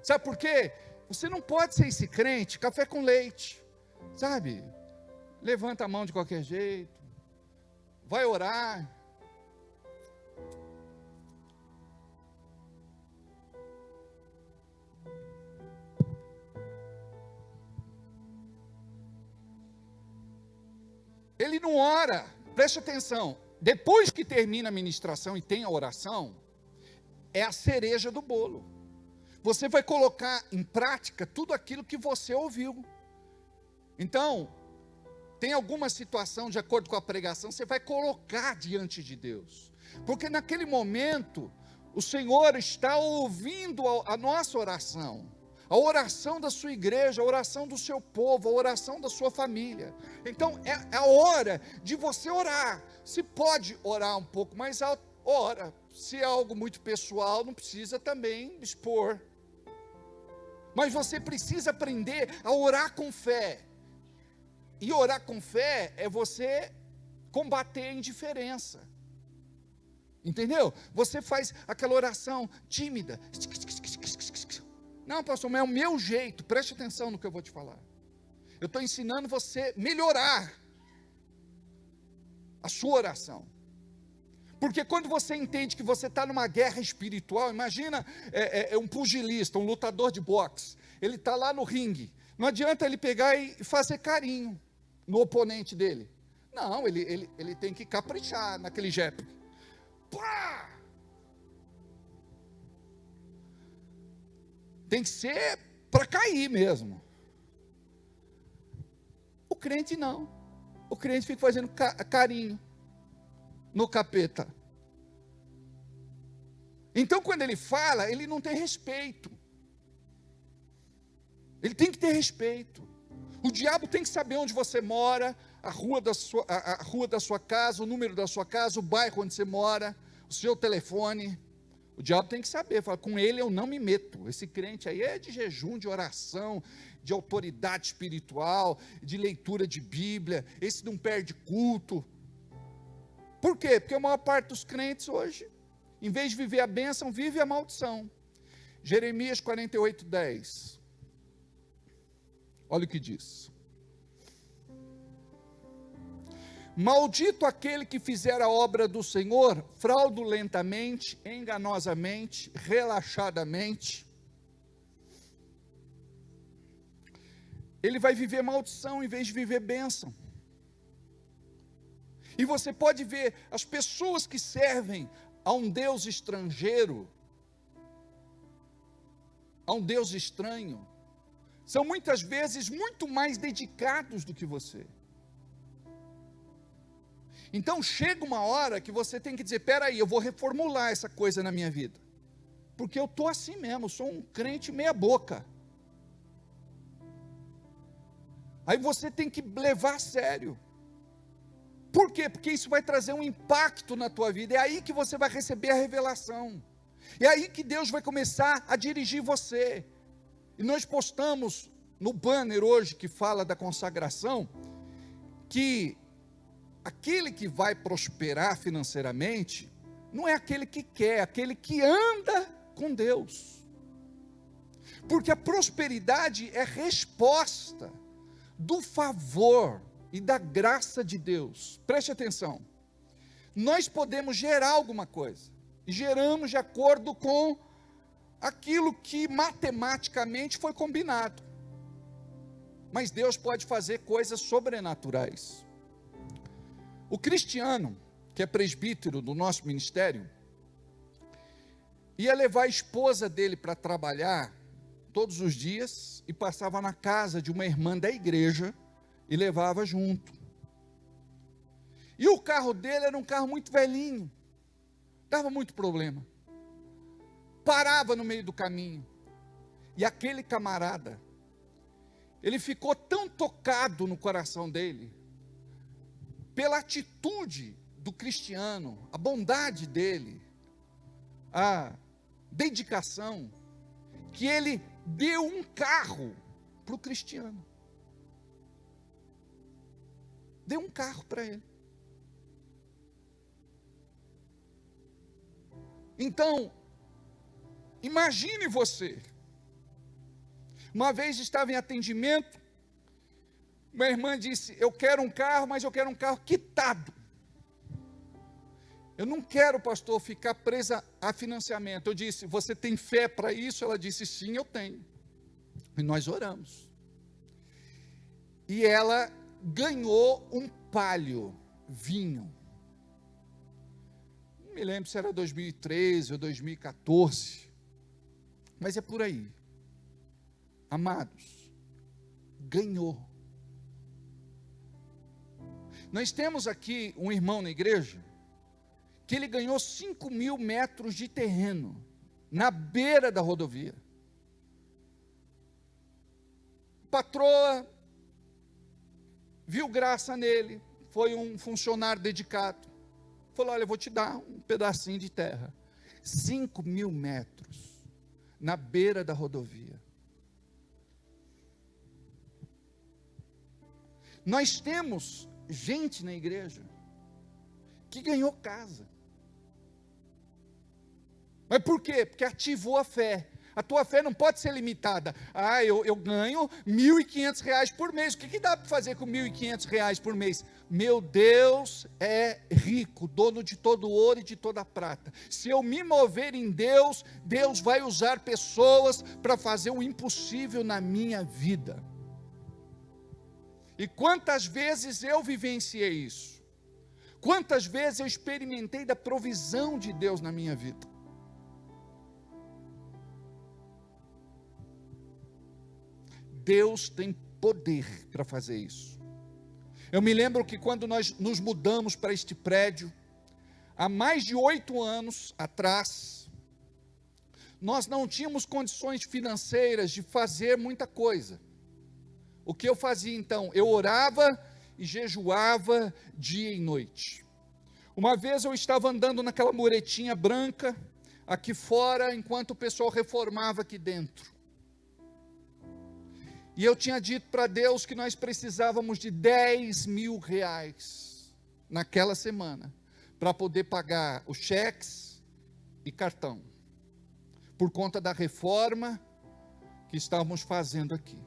Sabe por quê? Você não pode ser esse crente, café com leite, sabe? Levanta a mão de qualquer jeito, vai orar. Ele não ora, preste atenção, depois que termina a ministração e tem a oração, é a cereja do bolo. Você vai colocar em prática tudo aquilo que você ouviu. Então, tem alguma situação de acordo com a pregação, você vai colocar diante de Deus. Porque naquele momento, o Senhor está ouvindo a nossa oração. A oração da sua igreja, a oração do seu povo, a oração da sua família. Então, é a hora de você orar. Se pode orar um pouco mais alto, ora. Se é algo muito pessoal, não precisa também expor. Mas você precisa aprender a orar com fé. E orar com fé é você combater a indiferença. Entendeu? Você faz aquela oração tímida. Não, pastor, mas é o meu jeito. Preste atenção no que eu vou te falar. Eu estou ensinando você a melhorar a sua oração. Porque quando você entende que você está numa guerra espiritual, imagina um pugilista, um lutador de boxe, ele está lá no ringue, não adianta ele pegar e fazer carinho no oponente dele. Não, ele tem que caprichar naquele jab. Pá! Tem que ser para cair mesmo. O crente não. O crente fica fazendo carinho no capeta. Então, quando ele fala, ele não tem respeito. Ele tem que ter respeito. O diabo tem que saber onde você mora, a rua da sua casa, o número da sua casa, o bairro onde você mora, o seu telefone. O diabo tem que saber, fala, com ele eu não me meto. Esse crente aí é de jejum, de oração, de autoridade espiritual, de leitura de Bíblia, esse não perde culto. Por quê? Porque a maior parte dos crentes hoje, em vez de viver a bênção, vive a maldição. Jeremias 48:10. Olha o que diz. Maldito aquele que fizer a obra do Senhor fraudulentamente, enganosamente, relaxadamente. Ele vai viver maldição em vez de viver bênção. E você pode ver as pessoas que servem a um Deus estrangeiro, a um Deus estranho, são muitas vezes muito mais dedicados do que você. Então chega uma hora que você tem que dizer, peraí, eu vou reformular essa coisa na minha vida, porque eu estou assim mesmo, sou um crente meia boca. Aí você tem que levar a sério. Por quê? Porque isso vai trazer um impacto na tua vida, é aí que você vai receber a revelação, é aí que Deus vai começar a dirigir você. E nós postamos no banner hoje, que fala da consagração, que aquele que vai prosperar financeiramente, não é aquele que quer, é aquele que anda com Deus. Porque a prosperidade é resposta do favor e da graça de Deus. Preste atenção. Nós podemos gerar alguma coisa, e geramos de acordo com aquilo que matematicamente foi combinado. Mas Deus pode fazer coisas sobrenaturais. O Cristiano, que é presbítero do nosso ministério, ia levar a esposa dele para trabalhar todos os dias e passava na casa de uma irmã da igreja e levava junto. E o carro dele era um carro muito velhinho, dava muito problema. Parava no meio do caminho. E aquele camarada, ele ficou tão tocado no coração dele, pela atitude do cristiano, a bondade dele, a dedicação, que ele deu um carro para o cristiano. Deu um carro para ele. Então, imagine você, uma vez estava em atendimento, uma irmã disse, eu quero um carro, mas eu quero um carro quitado. Eu não quero, pastor, ficar presa a financiamento. Eu disse, você tem fé para isso? Ela disse, sim, eu tenho. E nós oramos. E ela ganhou um Palio vinho. Não me lembro se era 2013 ou 2014. Mas é por aí. Amados, ganhou. Nós temos aqui um irmão na igreja, que ele ganhou 5.000 metros de terreno, na beira da rodovia. Patroa, viu graça nele, foi um funcionário dedicado, falou, olha, eu vou te dar um pedacinho de terra, 5.000 metros, na beira da rodovia. Nós temos gente na igreja que ganhou casa. Mas por quê? Porque ativou a fé. A tua fé não pode ser limitada. Ah, eu ganho R$ 1.500 por mês. O que dá para fazer com R$ 1.500 por mês? Meu Deus é rico, dono de todo o ouro e de toda a prata. Se eu me mover em Deus, Deus vai usar pessoas para fazer o impossível na minha vida. E quantas vezes eu vivenciei isso? Quantas vezes eu experimentei da provisão de Deus na minha vida? Deus tem poder para fazer isso. Eu me lembro que quando nós nos mudamos para este prédio, há mais de 8 anos atrás, nós não tínhamos condições financeiras de fazer muita coisa. O que eu fazia então? Eu orava e jejuava dia e noite. Uma vez eu estava andando naquela muretinha branca, aqui fora, enquanto o pessoal reformava aqui dentro. E eu tinha dito para Deus que nós precisávamos de R$ 10.000 naquela semana, para poder pagar os cheques e cartão, por conta da reforma que estávamos fazendo aqui.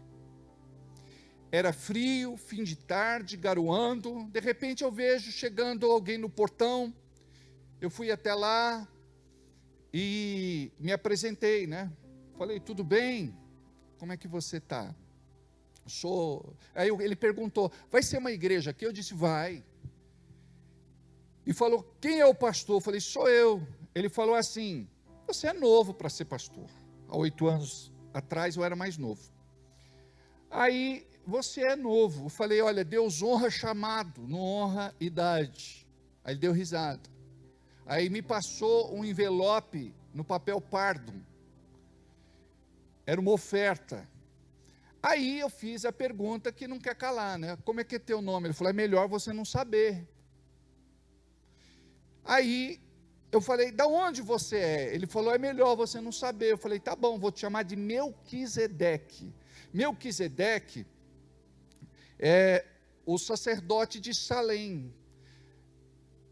Era frio, fim de tarde, garoando, de repente eu vejo chegando alguém no portão, eu fui até lá e me apresentei, né? Falei, tudo bem? Como é que você está? Aí ele perguntou, vai ser uma igreja aqui? Eu disse, vai. E falou, quem é o pastor? Eu falei, sou eu. Ele falou assim, você é novo para ser pastor. Há 8 anos atrás eu era mais novo. Aí, você é novo. Eu falei, olha, Deus honra chamado, não honra idade. Aí ele deu risada. Aí me passou um envelope no papel pardo. Era uma oferta. Aí eu fiz a pergunta que não quer calar, né? Como é que é teu nome? Ele falou, é melhor você não saber. Aí eu falei, da onde você é? Ele falou, é melhor você não saber. Eu falei, tá bom, vou te chamar de Melquisedeque. Melquisedeque é o sacerdote de Salém.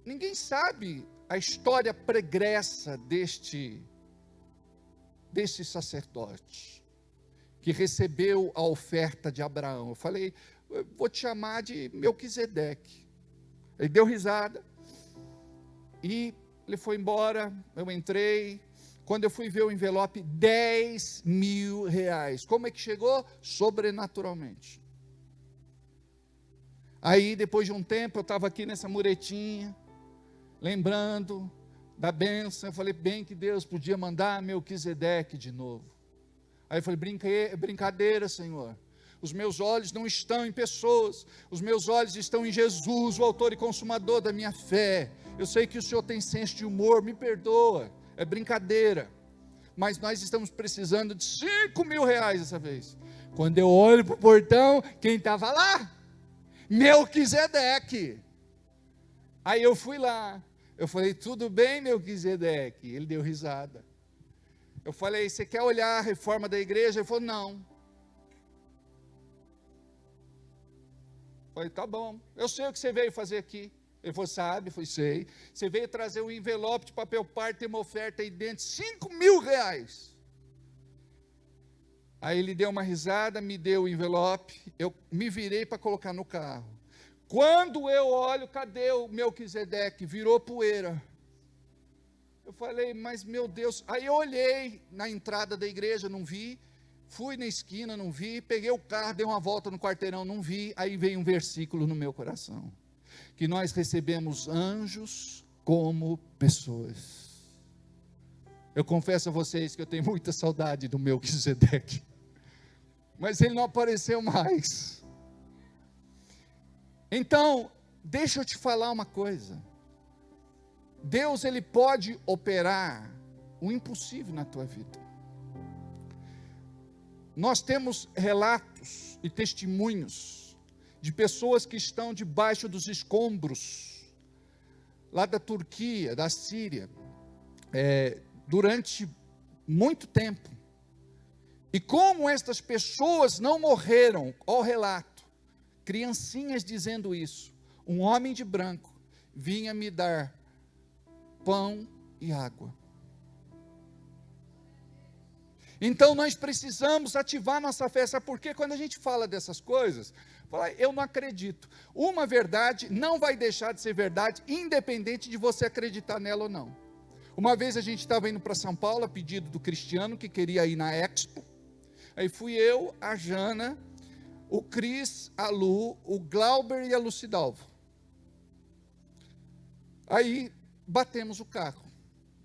Ninguém sabe a história pregressa deste sacerdote que recebeu a oferta de Abraão. Eu falei, vou te chamar de Melquisedeque. Ele deu risada e ele foi embora. Eu entrei. Quando eu fui ver o envelope, R$ 10.000. Como é que chegou? Sobrenaturalmente. Aí, depois de um tempo, eu estava aqui nessa muretinha, lembrando da bênção. Eu falei, bem que Deus podia mandar Melquisedeque de novo. Aí eu falei, brincadeira, Senhor. Os meus olhos não estão em pessoas, os meus olhos estão em Jesus, o autor e consumador da minha fé. Eu sei que o Senhor tem senso de humor, me perdoa, é brincadeira. Mas nós estamos precisando de R$ 5.000 dessa vez. Quando eu olho para o portão, quem estava lá? Melquisedeque. Aí eu fui lá, eu falei, tudo bem, Melquisedeque? Ele deu risada. Eu falei, você quer olhar a reforma da igreja? Ele falou, não. Eu falei, tá bom, eu sei o que você veio fazer aqui. Ele falou, sabe? Eu falei, sei. Você veio trazer um envelope de papel pardo, tem uma oferta aí dentro, R$ 5.000. Aí ele deu uma risada, me deu o envelope, eu me virei para colocar no carro. Quando eu olho, cadê o Melquisedeque? Virou poeira. Eu falei, mas meu Deus. Aí eu olhei na entrada da igreja, não vi. Fui na esquina, não vi. Peguei o carro, dei uma volta no quarteirão, não vi. Aí veio um versículo no meu coração. Que nós recebemos anjos como pessoas. Eu confesso a vocês que eu tenho muita saudade do Melquisedeque. Mas ele não apareceu mais. Então, deixa eu te falar uma coisa. Deus, ele pode operar o impossível na tua vida. Nós temos relatos e testemunhos de pessoas que estão debaixo dos escombros, lá da Turquia, da Síria, durante muito tempo. E como estas pessoas não morreram, ó o relato, criancinhas dizendo isso, um homem de branco vinha me dar pão e água. Então nós precisamos ativar nossa fé. Sabe por quê? Quando a gente fala dessas coisas, fala, eu não acredito. Uma verdade não vai deixar de ser verdade, independente de você acreditar nela ou não. Uma vez a gente estava indo para São Paulo, a pedido do Cristiano, que queria ir na Expo. Aí fui eu, a Jana, o Cris, a Lu, o Glauber e a Lucidalva. Aí batemos o carro,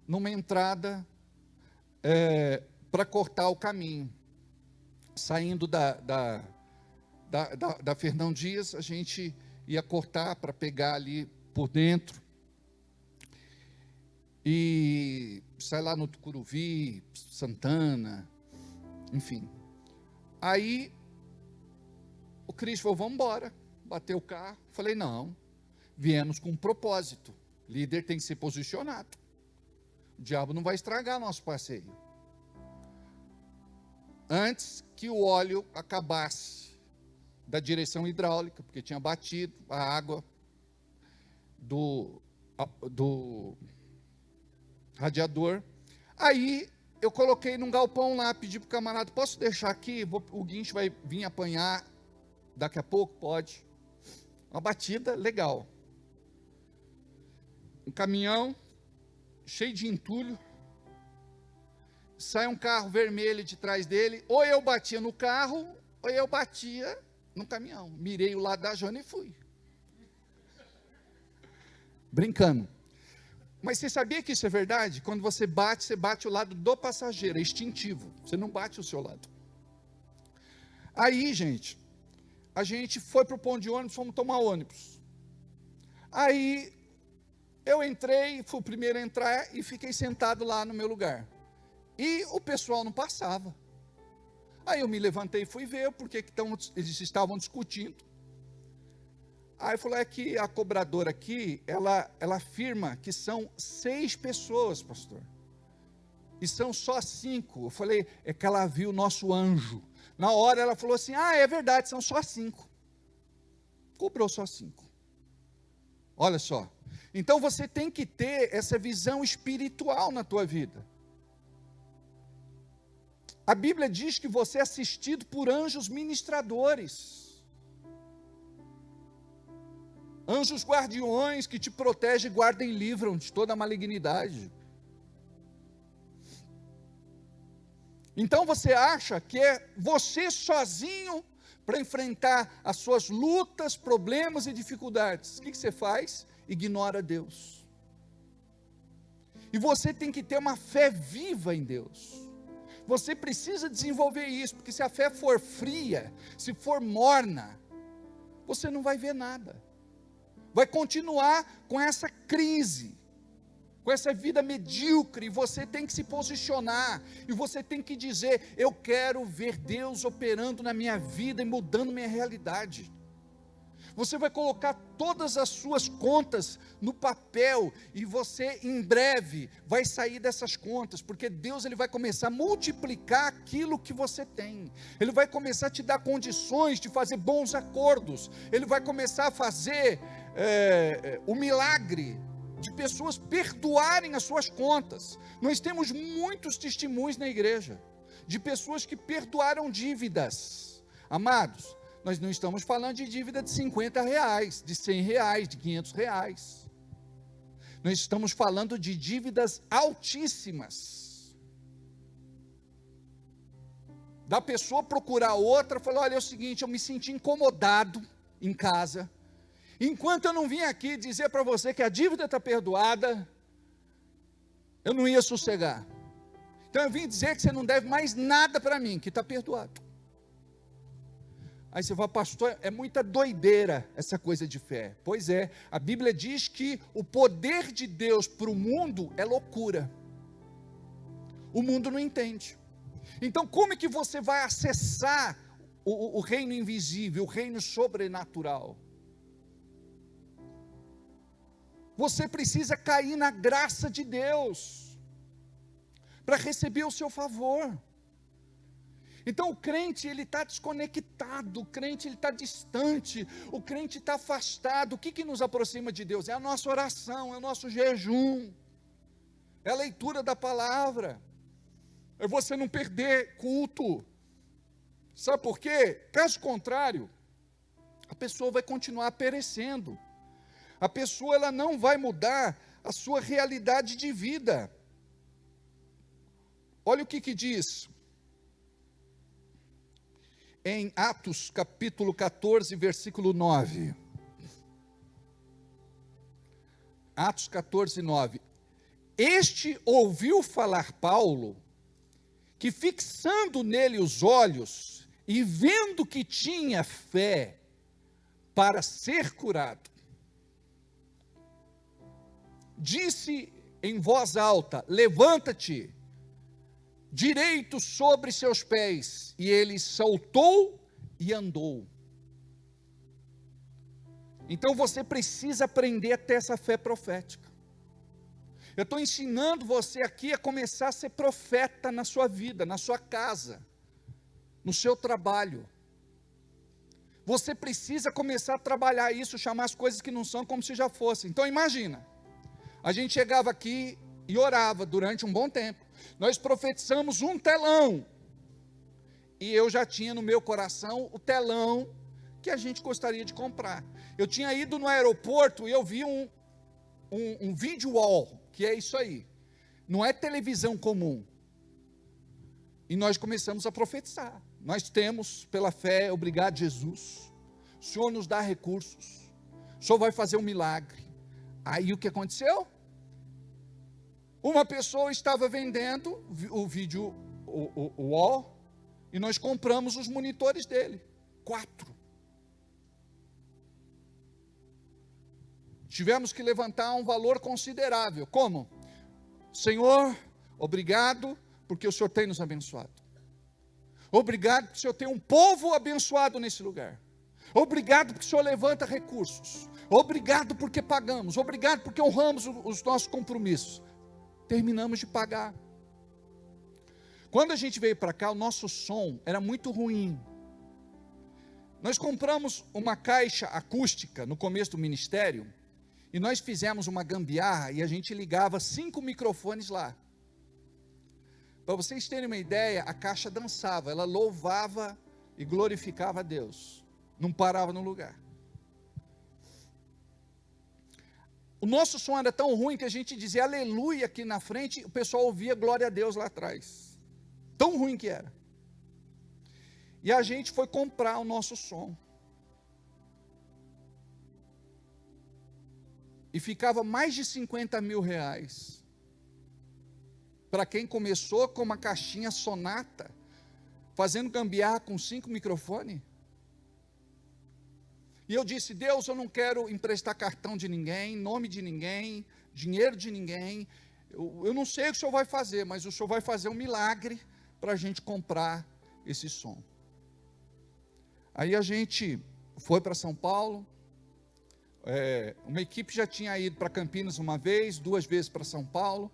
numa entrada para cortar o caminho. Saindo da Fernão Dias, a gente ia cortar para pegar ali por dentro. E sai lá no Tucuruvi, Santana, enfim. Aí o Cris falou, vamos embora. Bateu o carro. Falei, não, viemos com um propósito. Líder tem que ser posicionado. O diabo não vai estragar nosso passeio. Antes que o óleo acabasse da direção hidráulica, porque tinha batido a água do radiador. Aí eu coloquei num galpão lá, pedi para o camarada, posso deixar aqui? O guincho vai vir apanhar daqui a pouco? Pode. Uma batida legal. Um caminhão cheio de entulho. Sai um carro vermelho de trás dele. Ou eu batia no carro, ou eu batia no caminhão. Mirei o lado da Jana e fui. Brincando. Mas você sabia que isso é verdade? Quando você bate o lado do passageiro, é instintivo. Você não bate o seu lado. Aí, gente, a gente foi para o ponto de ônibus, fomos tomar ônibus. Aí, eu entrei, fui o primeiro a entrar e fiquei sentado lá no meu lugar. E o pessoal não passava. Aí eu me levantei e fui ver porque eles estavam discutindo. Aí falou, é que a cobradora aqui, ela afirma que são 6 pessoas, pastor. E são só 5. Eu falei, é que ela viu o nosso anjo. Na hora ela falou assim, é verdade, são só 5. Cobrou só 5. Olha só. Então você tem que ter essa visão espiritual na tua vida. A Bíblia diz que você é assistido por anjos ministradores. Anjos guardiões que te protegem, guardam e livram de toda a malignidade. Então você acha que é você sozinho para enfrentar as suas lutas, problemas e dificuldades. O que você faz? Ignora Deus. E você tem que ter uma fé viva em Deus. Você precisa desenvolver isso, porque se a fé for fria, se for morna, você não vai ver nada. Vai continuar com essa crise, com essa vida medíocre, e você tem que se posicionar, e você tem que dizer, eu quero ver Deus operando na minha vida e mudando minha realidade. Você vai colocar todas as suas contas no papel, e você em breve vai sair dessas contas, porque Deus ele vai começar a multiplicar aquilo que você tem. Ele vai começar a te dar condições de fazer bons acordos. Ele vai começar a fazer o milagre de pessoas perdoarem as suas contas. Nós temos muitos testemunhos na igreja, de pessoas que perdoaram dívidas. Amados, nós não estamos falando de dívida de R$50, de R$100, de R$500. Nós estamos falando de dívidas altíssimas. Da pessoa procurar outra, falar, olha, é o seguinte, eu me senti incomodado em casa. Enquanto eu não vim aqui dizer para você que a dívida está perdoada, eu não ia sossegar. Então eu vim dizer que você não deve mais nada para mim, que está perdoado. Aí você fala, pastor, é muita doideira essa coisa de fé. Pois é, a Bíblia diz que o poder de Deus para o mundo é loucura. O mundo não entende. Então como é que você vai acessar o reino invisível, o reino sobrenatural? Você precisa cair na graça de Deus, para receber o seu favor. Então o crente ele está desconectado, o crente ele está distante, o crente está afastado. O que nos aproxima de Deus? É a nossa oração, é o nosso jejum, é a leitura da palavra. é você não perder culto. Sabe por quê? Caso contrário, a pessoa vai continuar perecendo. A pessoa ela não vai mudar a sua realidade de vida. Olha o que diz em Atos capítulo 14, versículo 9. Atos 14, 9. Este ouviu falar Paulo, que fixando nele os olhos, e vendo que tinha fé para ser curado, disse em voz alta: levanta-te, direito sobre seus pés. E ele saltou e andou. Então você precisa aprender a ter essa fé profética. Eu estou ensinando você aqui a começar a ser profeta na sua vida, na sua casa, no seu trabalho. Você precisa começar a trabalhar isso, chamar as coisas que não são como se já fossem. Então imagina, a gente chegava aqui e orava durante um bom tempo. Nós profetizamos um telão. E eu já tinha no meu coração o telão que a gente gostaria de comprar. Eu tinha ido no aeroporto e eu vi um video wall, que é isso aí. Não é televisão comum. E nós começamos a profetizar. Nós temos, pela fé, obrigado Jesus, o Senhor nos dá recursos, o Senhor vai fazer um milagre. Aí o que aconteceu? Uma pessoa estava vendendo o vídeo wall, e nós compramos os monitores dele, 4. Tivemos que levantar um valor considerável. Como? Senhor, obrigado, porque o Senhor tem nos abençoado. Obrigado porque o Senhor tem um povo abençoado nesse lugar. Obrigado porque o Senhor levanta recursos. Obrigado porque pagamos. Obrigado porque honramos os nossos compromissos. Terminamos de pagar. Quando a gente veio para cá, o nosso som era muito ruim. Nós compramos uma caixa acústica no começo do ministério, e nós fizemos uma gambiarra, e a gente ligava 5 microfones lá. Para vocês terem uma ideia, a caixa dançava, ela louvava e glorificava a Deus, não parava no lugar. O nosso som era tão ruim que a gente dizia aleluia aqui na frente, o pessoal ouvia glória a Deus lá atrás. Tão ruim que era. E a gente foi comprar o nosso som. E ficava mais de 50 mil reais. Para quem começou com uma caixinha sonata, fazendo gambiarra com 5 microfones. E eu disse: Deus, eu não quero emprestar cartão de ninguém, nome de ninguém, dinheiro de ninguém. Eu não sei o que o Senhor vai fazer, mas o Senhor vai fazer um milagre para a gente comprar esse som. Aí a gente foi para São Paulo. Uma equipe já tinha ido para Campinas uma vez, 2 vezes para São Paulo.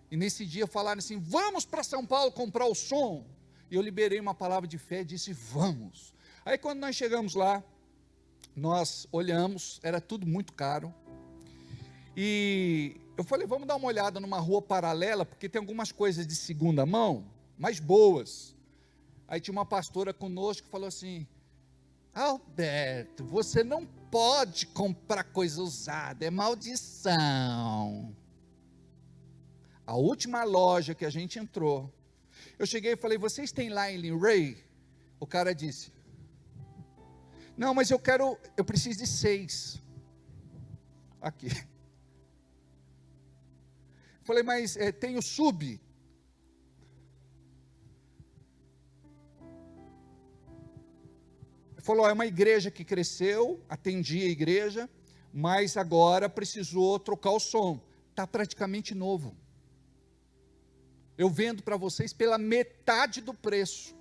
E nesse dia falaram assim: vamos para São Paulo comprar o som. E eu liberei uma palavra de fé e disse: vamos. Aí quando nós chegamos lá, nós olhamos, era tudo muito caro. E eu falei: vamos dar uma olhada numa rua paralela, porque tem algumas coisas de segunda mão, mas boas. Aí tinha uma pastora conosco que falou assim: Alberto, você não pode comprar coisa usada, é maldição. A última loja que a gente entrou, eu cheguei e falei: vocês têm lá em Ray? O cara disse: não, mas eu preciso de 6. Aqui. Falei: mas tem o sub? Falou: é uma igreja que cresceu, atendia a igreja, mas agora precisou trocar o som. Está praticamente novo. Eu vendo para vocês pela metade do preço.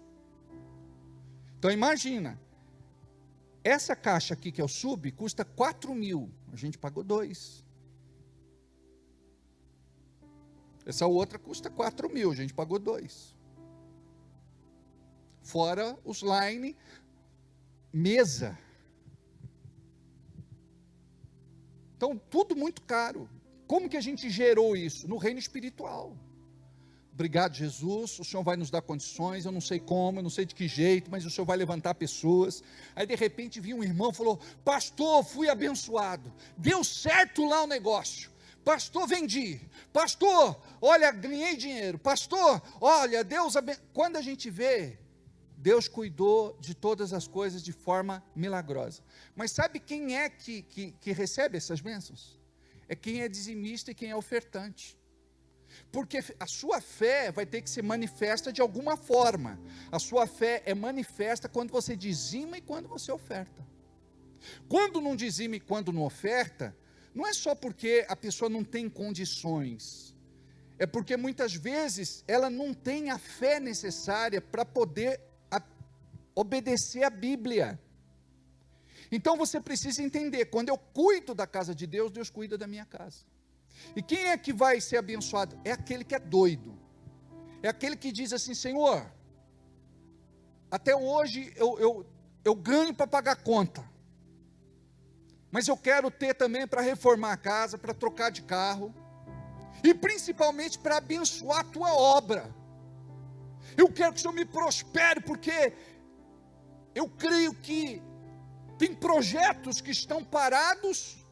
Então imagina, essa caixa aqui que é o sub, custa 4 mil, a gente pagou 2. Essa outra custa 4 mil, a gente pagou 2. Fora os line, mesa. Então tudo muito caro. Como que a gente gerou isso? No reino espiritual. obrigado, Jesus, o Senhor vai nos dar condições, eu não sei como, eu não sei de que jeito, mas o Senhor vai levantar pessoas. Aí de repente vinha um irmão e falou: pastor, fui abençoado, deu certo lá o negócio, pastor, vendi, pastor, olha, ganhei dinheiro, pastor, olha, quando a gente vê, Deus cuidou de todas as coisas de forma milagrosa. Mas sabe quem é que recebe essas bênçãos? É quem é dizimista e quem é ofertante. Porque a sua fé vai ter que ser manifesta de alguma forma. A sua fé é manifesta quando você dizima e quando você oferta. Quando não dizima e quando não oferta, não é só porque a pessoa não tem condições, é porque muitas vezes ela não tem a fé necessária para poder obedecer a Bíblia. Então você precisa entender, quando eu cuido da casa de Deus, Deus cuida da minha casa. E quem é que vai ser abençoado? É aquele que é doido, é aquele que diz assim: Senhor, até hoje eu ganho para pagar a conta, mas eu quero ter também para reformar a casa, para trocar de carro, e principalmente para abençoar a tua obra. Eu quero que o Senhor me prospere, porque eu creio que tem projetos que estão parados,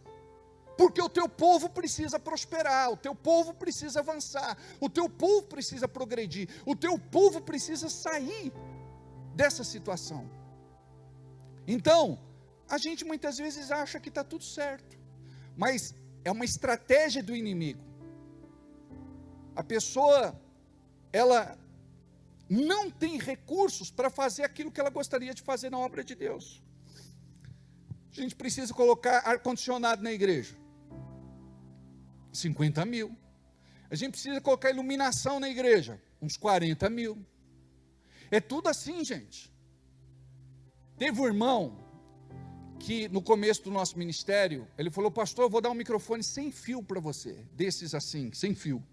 porque o teu povo precisa prosperar, o teu povo precisa avançar, o teu povo precisa progredir, o teu povo precisa sair dessa situação. Então, a gente muitas vezes acha que está tudo certo, mas é uma estratégia do inimigo. A pessoa, ela não tem recursos para fazer aquilo que ela gostaria de fazer na obra de Deus. A gente precisa colocar ar-condicionado na igreja, 50 mil. A gente precisa colocar iluminação na igreja, uns 40 mil. É tudo assim, gente. Teve um irmão que no começo do nosso ministério, ele falou: pastor, eu vou dar um microfone sem fio para você, desses assim, sem fio.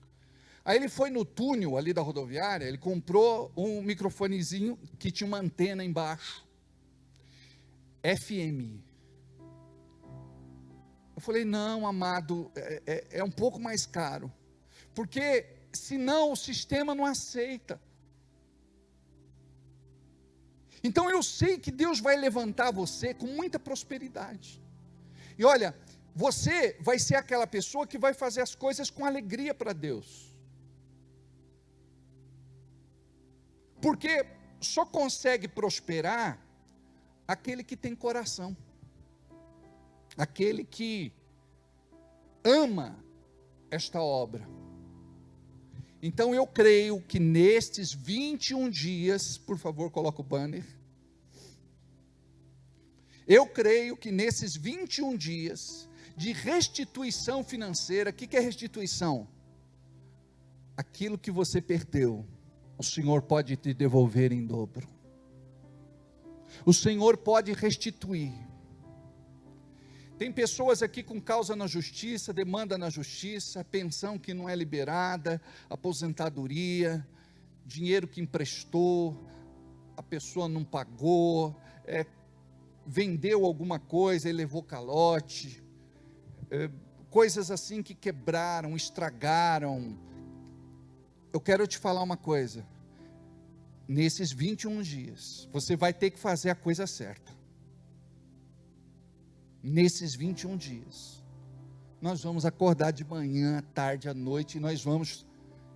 Aí ele foi no túnel ali da rodoviária, ele comprou um microfonezinho que tinha uma antena embaixo, FM. Eu falei: não, amado, é um pouco mais caro, porque senão o sistema não aceita. Então eu sei que Deus vai levantar você com muita prosperidade. E olha, você vai ser aquela pessoa que vai fazer as coisas com alegria para Deus. Porque só consegue prosperar aquele que tem coração, aquele que ama esta obra. Então eu creio que nestes 21 dias, por favor, coloca o banner. Eu creio que nesses 21 dias de restituição financeira, o que é restituição? Aquilo que você perdeu, o Senhor pode te devolver em dobro. O Senhor pode restituir. Tem pessoas aqui com causa na justiça, demanda na justiça, pensão que não é liberada, aposentadoria, dinheiro que emprestou, a pessoa não pagou, vendeu alguma coisa e levou calote, coisas assim que quebraram, estragaram. Eu quero te falar uma coisa: nesses 21 dias, você vai ter que fazer a coisa certa. Nesses 21 dias, nós vamos acordar de manhã, à tarde, à noite, e nós vamos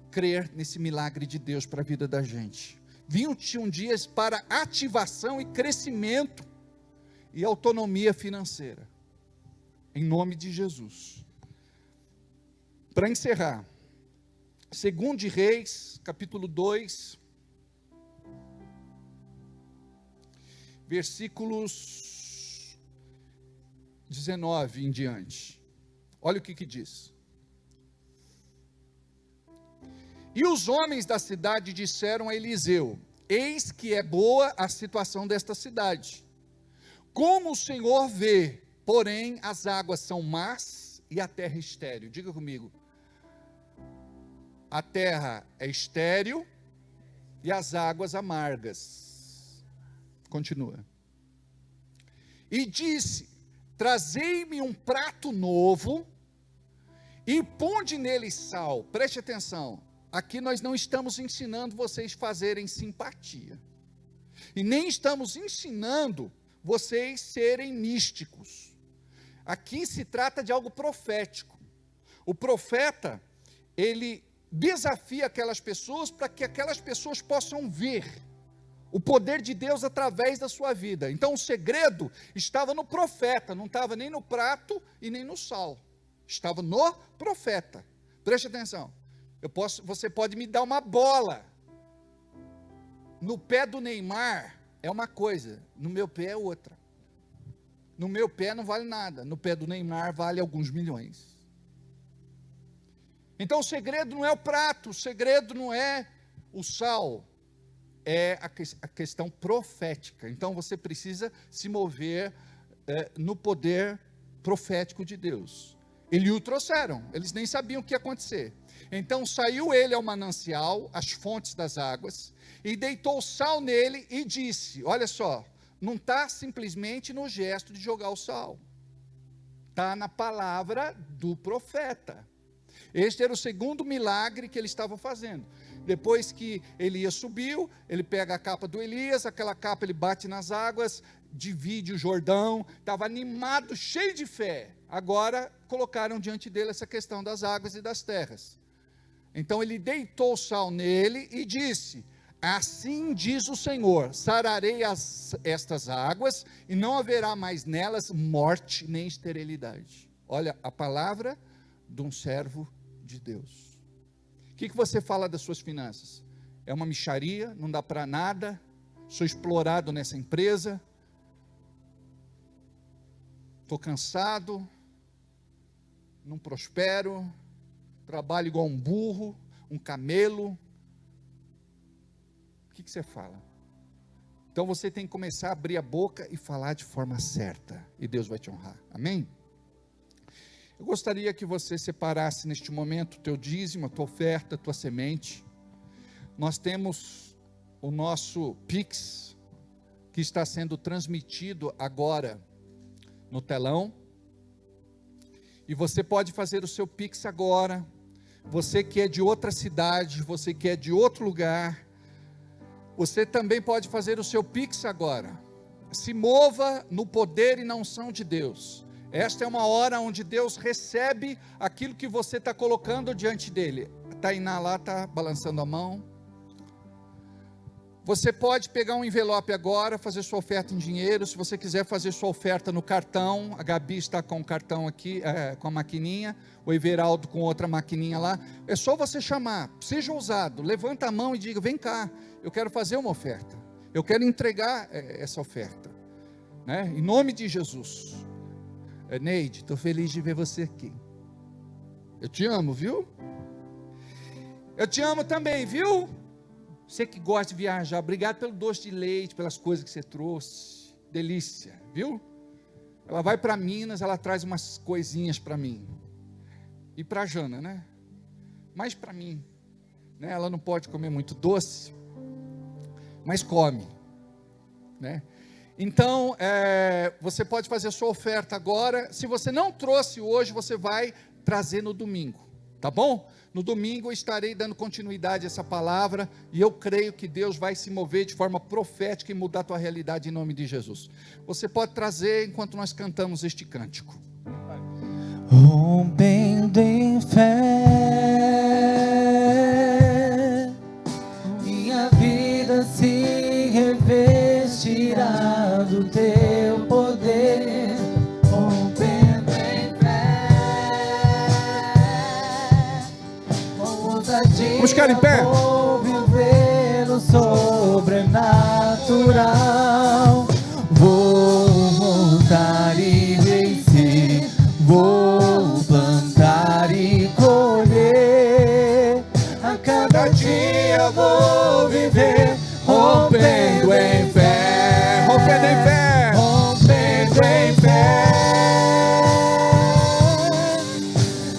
crer nesse milagre de Deus para a vida da gente. 21 dias para ativação e crescimento e autonomia financeira, em nome de Jesus. Para encerrar, 2 de Reis, capítulo 2, versículos 19 em diante. Olha o que diz. E os homens da cidade disseram a Eliseu: eis que é boa a situação desta cidade, como o Senhor vê, porém as águas são más e a terra estéril. Diga comigo: a terra é estéril e as águas amargas. Continua. E disse: trazei-me um prato novo e ponde nele sal. Preste atenção. aqui nós não estamos ensinando vocês a fazerem simpatia. E nem estamos ensinando vocês serem místicos. Aqui se trata de algo profético. O profeta, ele desafia aquelas pessoas para que aquelas pessoas possam ver o poder de Deus através da sua vida. Então o segredo estava no profeta, não estava nem no prato e nem no sal. Estava no profeta. Preste atenção. Você pode me dar uma bola. No pé do Neymar é uma coisa, no meu pé é outra. No meu pé não vale nada, no pé do Neymar vale alguns milhões. Então o segredo não é o prato, o segredo não é o sal, é a questão profética. Então você precisa se mover no poder profético de Deus. Eles o trouxeram, eles nem sabiam o que ia acontecer. Então saiu ele ao manancial, às fontes das águas, e deitou sal nele e disse, olha só, não está simplesmente no gesto de jogar o sal, está na palavra do profeta. Este era o segundo milagre que ele estava fazendo. Depois que Elias subiu, ele pega a capa do Elias, aquela capa ele bate nas águas, divide o Jordão, estava animado, cheio de fé. Agora colocaram diante dele essa questão das águas e das terras. Então ele deitou o sal nele e disse, assim diz o Senhor, sararei estas águas e não haverá mais nelas morte nem esterilidade. Olha, a palavra de um servo de Deus. O que você fala das suas finanças? É uma mixaria, não dá para nada, sou explorado nessa empresa, estou cansado, não prospero, trabalho igual um burro, um camelo. O que você fala? Então você tem que começar a abrir a boca e falar de forma certa, e Deus vai te honrar, amém? Eu gostaria que você separasse neste momento o teu dízimo, a tua oferta, a tua semente. Nós temos o nosso Pix, que está sendo transmitido agora no telão, e você pode fazer o seu Pix agora. Você que é de outra cidade, você que é de outro lugar, você também pode fazer o seu Pix agora. Se mova no poder e na unção de Deus. Esta é uma hora onde Deus recebe aquilo que você está colocando diante dele. A Tainá lá está balançando a mão. Você pode pegar um envelope agora, fazer sua oferta em dinheiro. Se você quiser fazer sua oferta no cartão, a Gabi está com o cartão aqui, com a maquininha, o Everaldo com outra maquininha lá. É só você chamar, seja ousado, levanta a mão e diga, vem cá, eu quero fazer uma oferta. Eu quero entregar essa oferta, né? Em nome de Jesus. Neide, estou feliz de ver você aqui. Eu te amo, viu? Eu te amo também, viu? Você que gosta de viajar, obrigado pelo doce de leite, pelas coisas que você trouxe. Delícia, viu? Ela vai para Minas, ela traz umas coisinhas para mim. E para a Jana, né? Mais para mim, né? Ela não pode comer muito doce, mas come, né? Então, você pode fazer a sua oferta agora. Se você não trouxe hoje, você vai trazer no domingo, tá bom? No domingo eu estarei dando continuidade a essa palavra, e eu creio que Deus vai se mover de forma profética e mudar a tua realidade em nome de Jesus. Você pode trazer enquanto nós cantamos este cântico. Rompendo em fé, minha vida se revestirá do teu poder, rompendo em fé, com ousadia Vamos ficar em pé. vou viver o sobrenatural, vou montar e vencer, vou plantar e colher, a cada dia vou viver, rompendo em fé, Rompendo em fé. rompendo em fé.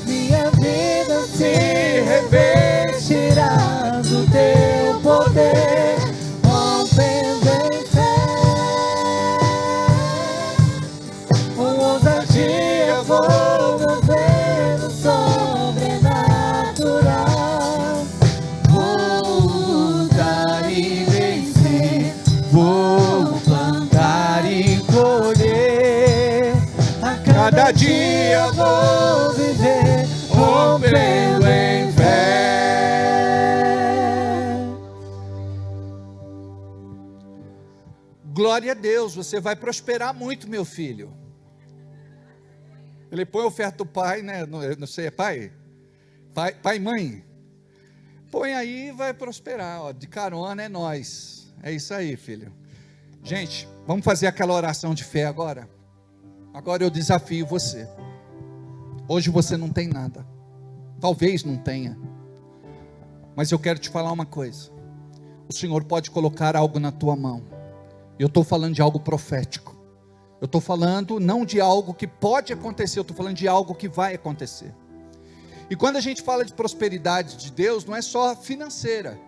Minha vida se revestirá do teu poder, rompendo em fé. Com ousadia vou mover o sobrenatural, Cada dia eu vou viver rompendo em fé. Glória a Deus, você vai prosperar muito, meu filho. Ele põe a oferta do pai, né? Não sei, é pai? Pai e mãe? Põe aí e vai prosperar, ó. De carona é nós. É isso aí, filho. Gente, vamos fazer aquela oração de fé agora? Agora eu desafio você. Hoje você não tem nada. Talvez não tenha. Mas eu quero te falar uma coisa. O Senhor pode colocar algo na tua mão. Eu estou falando de algo profético. Eu estou falando não de algo que pode acontecer, eu estou falando de algo que vai acontecer. E quando a gente fala de prosperidade de Deus, não é só financeira.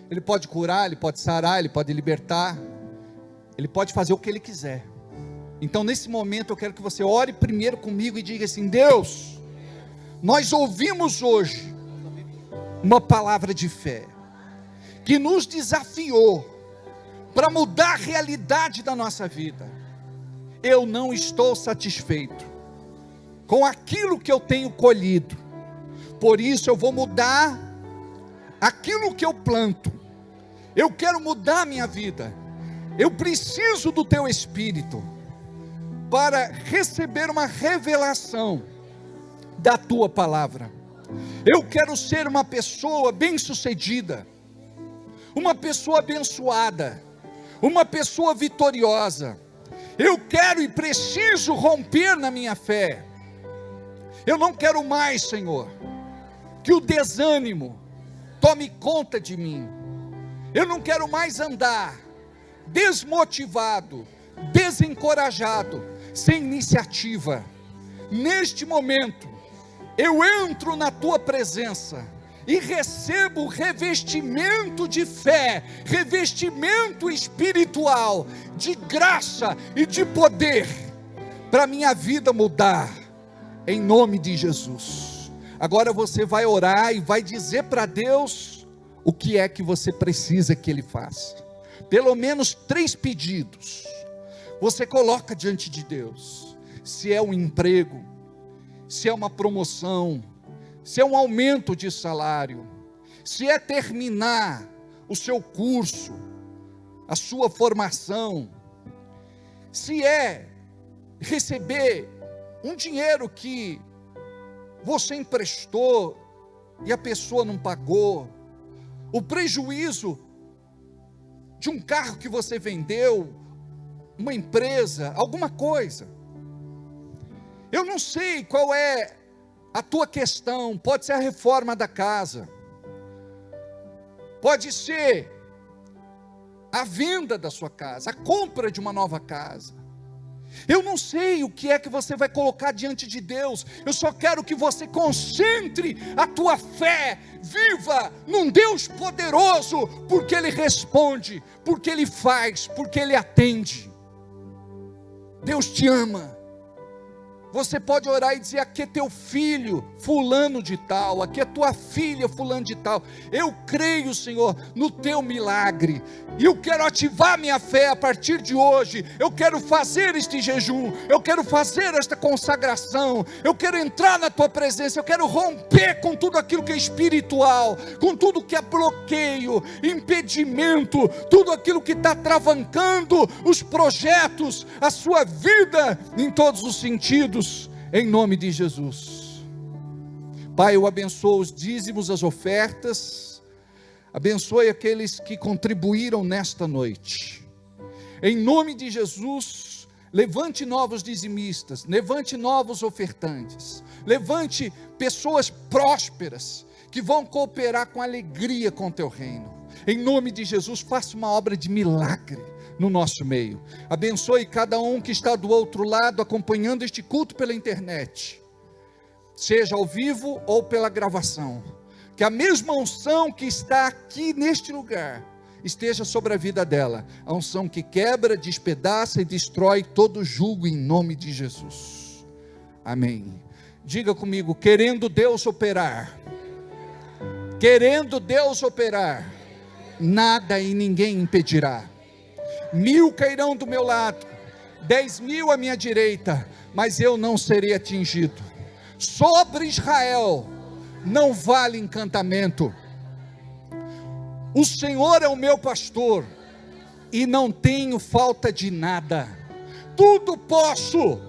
Ele pode curar, Ele pode sarar, Ele pode libertar. Ele pode fazer o que Ele quiser. Então nesse momento eu quero que você ore primeiro comigo e diga assim: Deus, nós ouvimos hoje uma palavra de fé, que nos desafiou para mudar a realidade da nossa vida. Eu não estou satisfeito com aquilo que eu tenho colhido, por isso eu vou mudar aquilo que eu planto. Eu quero mudar a minha vida. Eu preciso do teu Espírito para receber uma revelação da tua palavra. Eu quero ser uma pessoa bem-sucedida, uma pessoa abençoada, uma pessoa vitoriosa. Eu quero e preciso romper na minha fé. Eu não quero mais, Senhor, que o desânimo tome conta de mim. Eu não quero mais andar desmotivado, desencorajado, sem iniciativa. Neste momento, eu entro na tua presença e recebo revestimento de fé, revestimento espiritual, de graça e de poder, para minha vida mudar, em nome de Jesus. Agora você vai orar e vai dizer para Deus o que é que você precisa que Ele faça. Pelo menos 3 pedidos você coloca diante de Deus. Se é um emprego, se é uma promoção, se é um aumento de salário, se é terminar o seu curso, a sua formação, se é receber um dinheiro que você emprestou e a pessoa não pagou, o prejuízo de um carro que você vendeu, uma empresa, alguma coisa. Eu não sei qual é a tua questão. Pode ser a reforma da casa, pode ser a venda da sua casa, a compra de uma nova casa. Eu não sei o que é que você vai colocar diante de Deus. Eu só quero que você concentre a tua fé viva num Deus poderoso, porque Ele responde, porque Ele faz, porque Ele atende. Deus te ama. Você pode orar e dizer: aqui é teu filho fulano de tal, aqui é tua filha fulano de tal. Eu creio, Senhor, no teu milagre, e eu quero ativar minha fé a partir de hoje. Eu quero fazer este jejum, eu quero fazer esta consagração, eu quero entrar na tua presença, eu quero romper com tudo aquilo que é espiritual, com tudo que é bloqueio, impedimento, tudo aquilo que está travancando os projetos, a sua vida em todos os sentidos. Em nome de Jesus. Pai, eu abençoo os dízimos, as ofertas, abençoe aqueles que contribuíram nesta noite. Em nome de Jesus, levante novos dizimistas, levante novos ofertantes, levante pessoas prósperas, que vão cooperar com alegria com o teu reino. Em nome de Jesus, faça uma obra de milagre no nosso meio. Abençoe cada um que está do outro lado acompanhando este culto pela internet, seja ao vivo ou pela gravação. Que a mesma unção que está aqui neste lugar esteja sobre a vida dela, a unção que quebra, despedaça e destrói todo jugo, em nome de Jesus. Amém. Diga comigo: querendo Deus operar, querendo Deus operar, nada e ninguém impedirá. 1000 cairão do meu lado, 10.000 à minha direita, mas eu não serei atingido. Sobre Israel não vale encantamento. O Senhor é o meu pastor e não tenho falta de nada. Tudo posso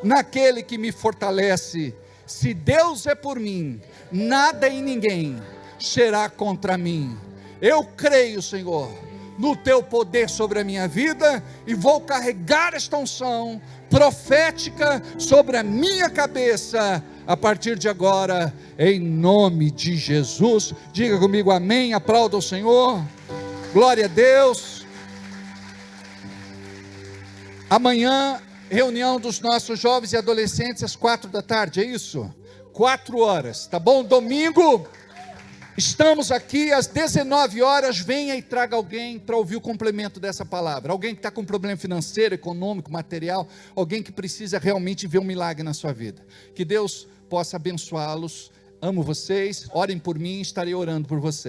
naquele que me fortalece. Se Deus é por mim, nada e ninguém será contra mim. Eu creio, Senhor, no teu poder sobre a minha vida, e vou carregar esta unção profética sobre a minha cabeça, a partir de agora, em nome de Jesus. Diga comigo amém, aplauda o Senhor, glória a Deus. Amanhã, reunião dos nossos jovens e adolescentes às 16h, é isso? 16h, tá bom? Domingo, estamos aqui às 19h, venha e traga alguém para ouvir o complemento dessa palavra. Alguém que está com problema financeiro, econômico, material, alguém que precisa realmente ver um milagre na sua vida. Que Deus possa abençoá-los. Amo vocês, orem por mim, estarei orando por vocês.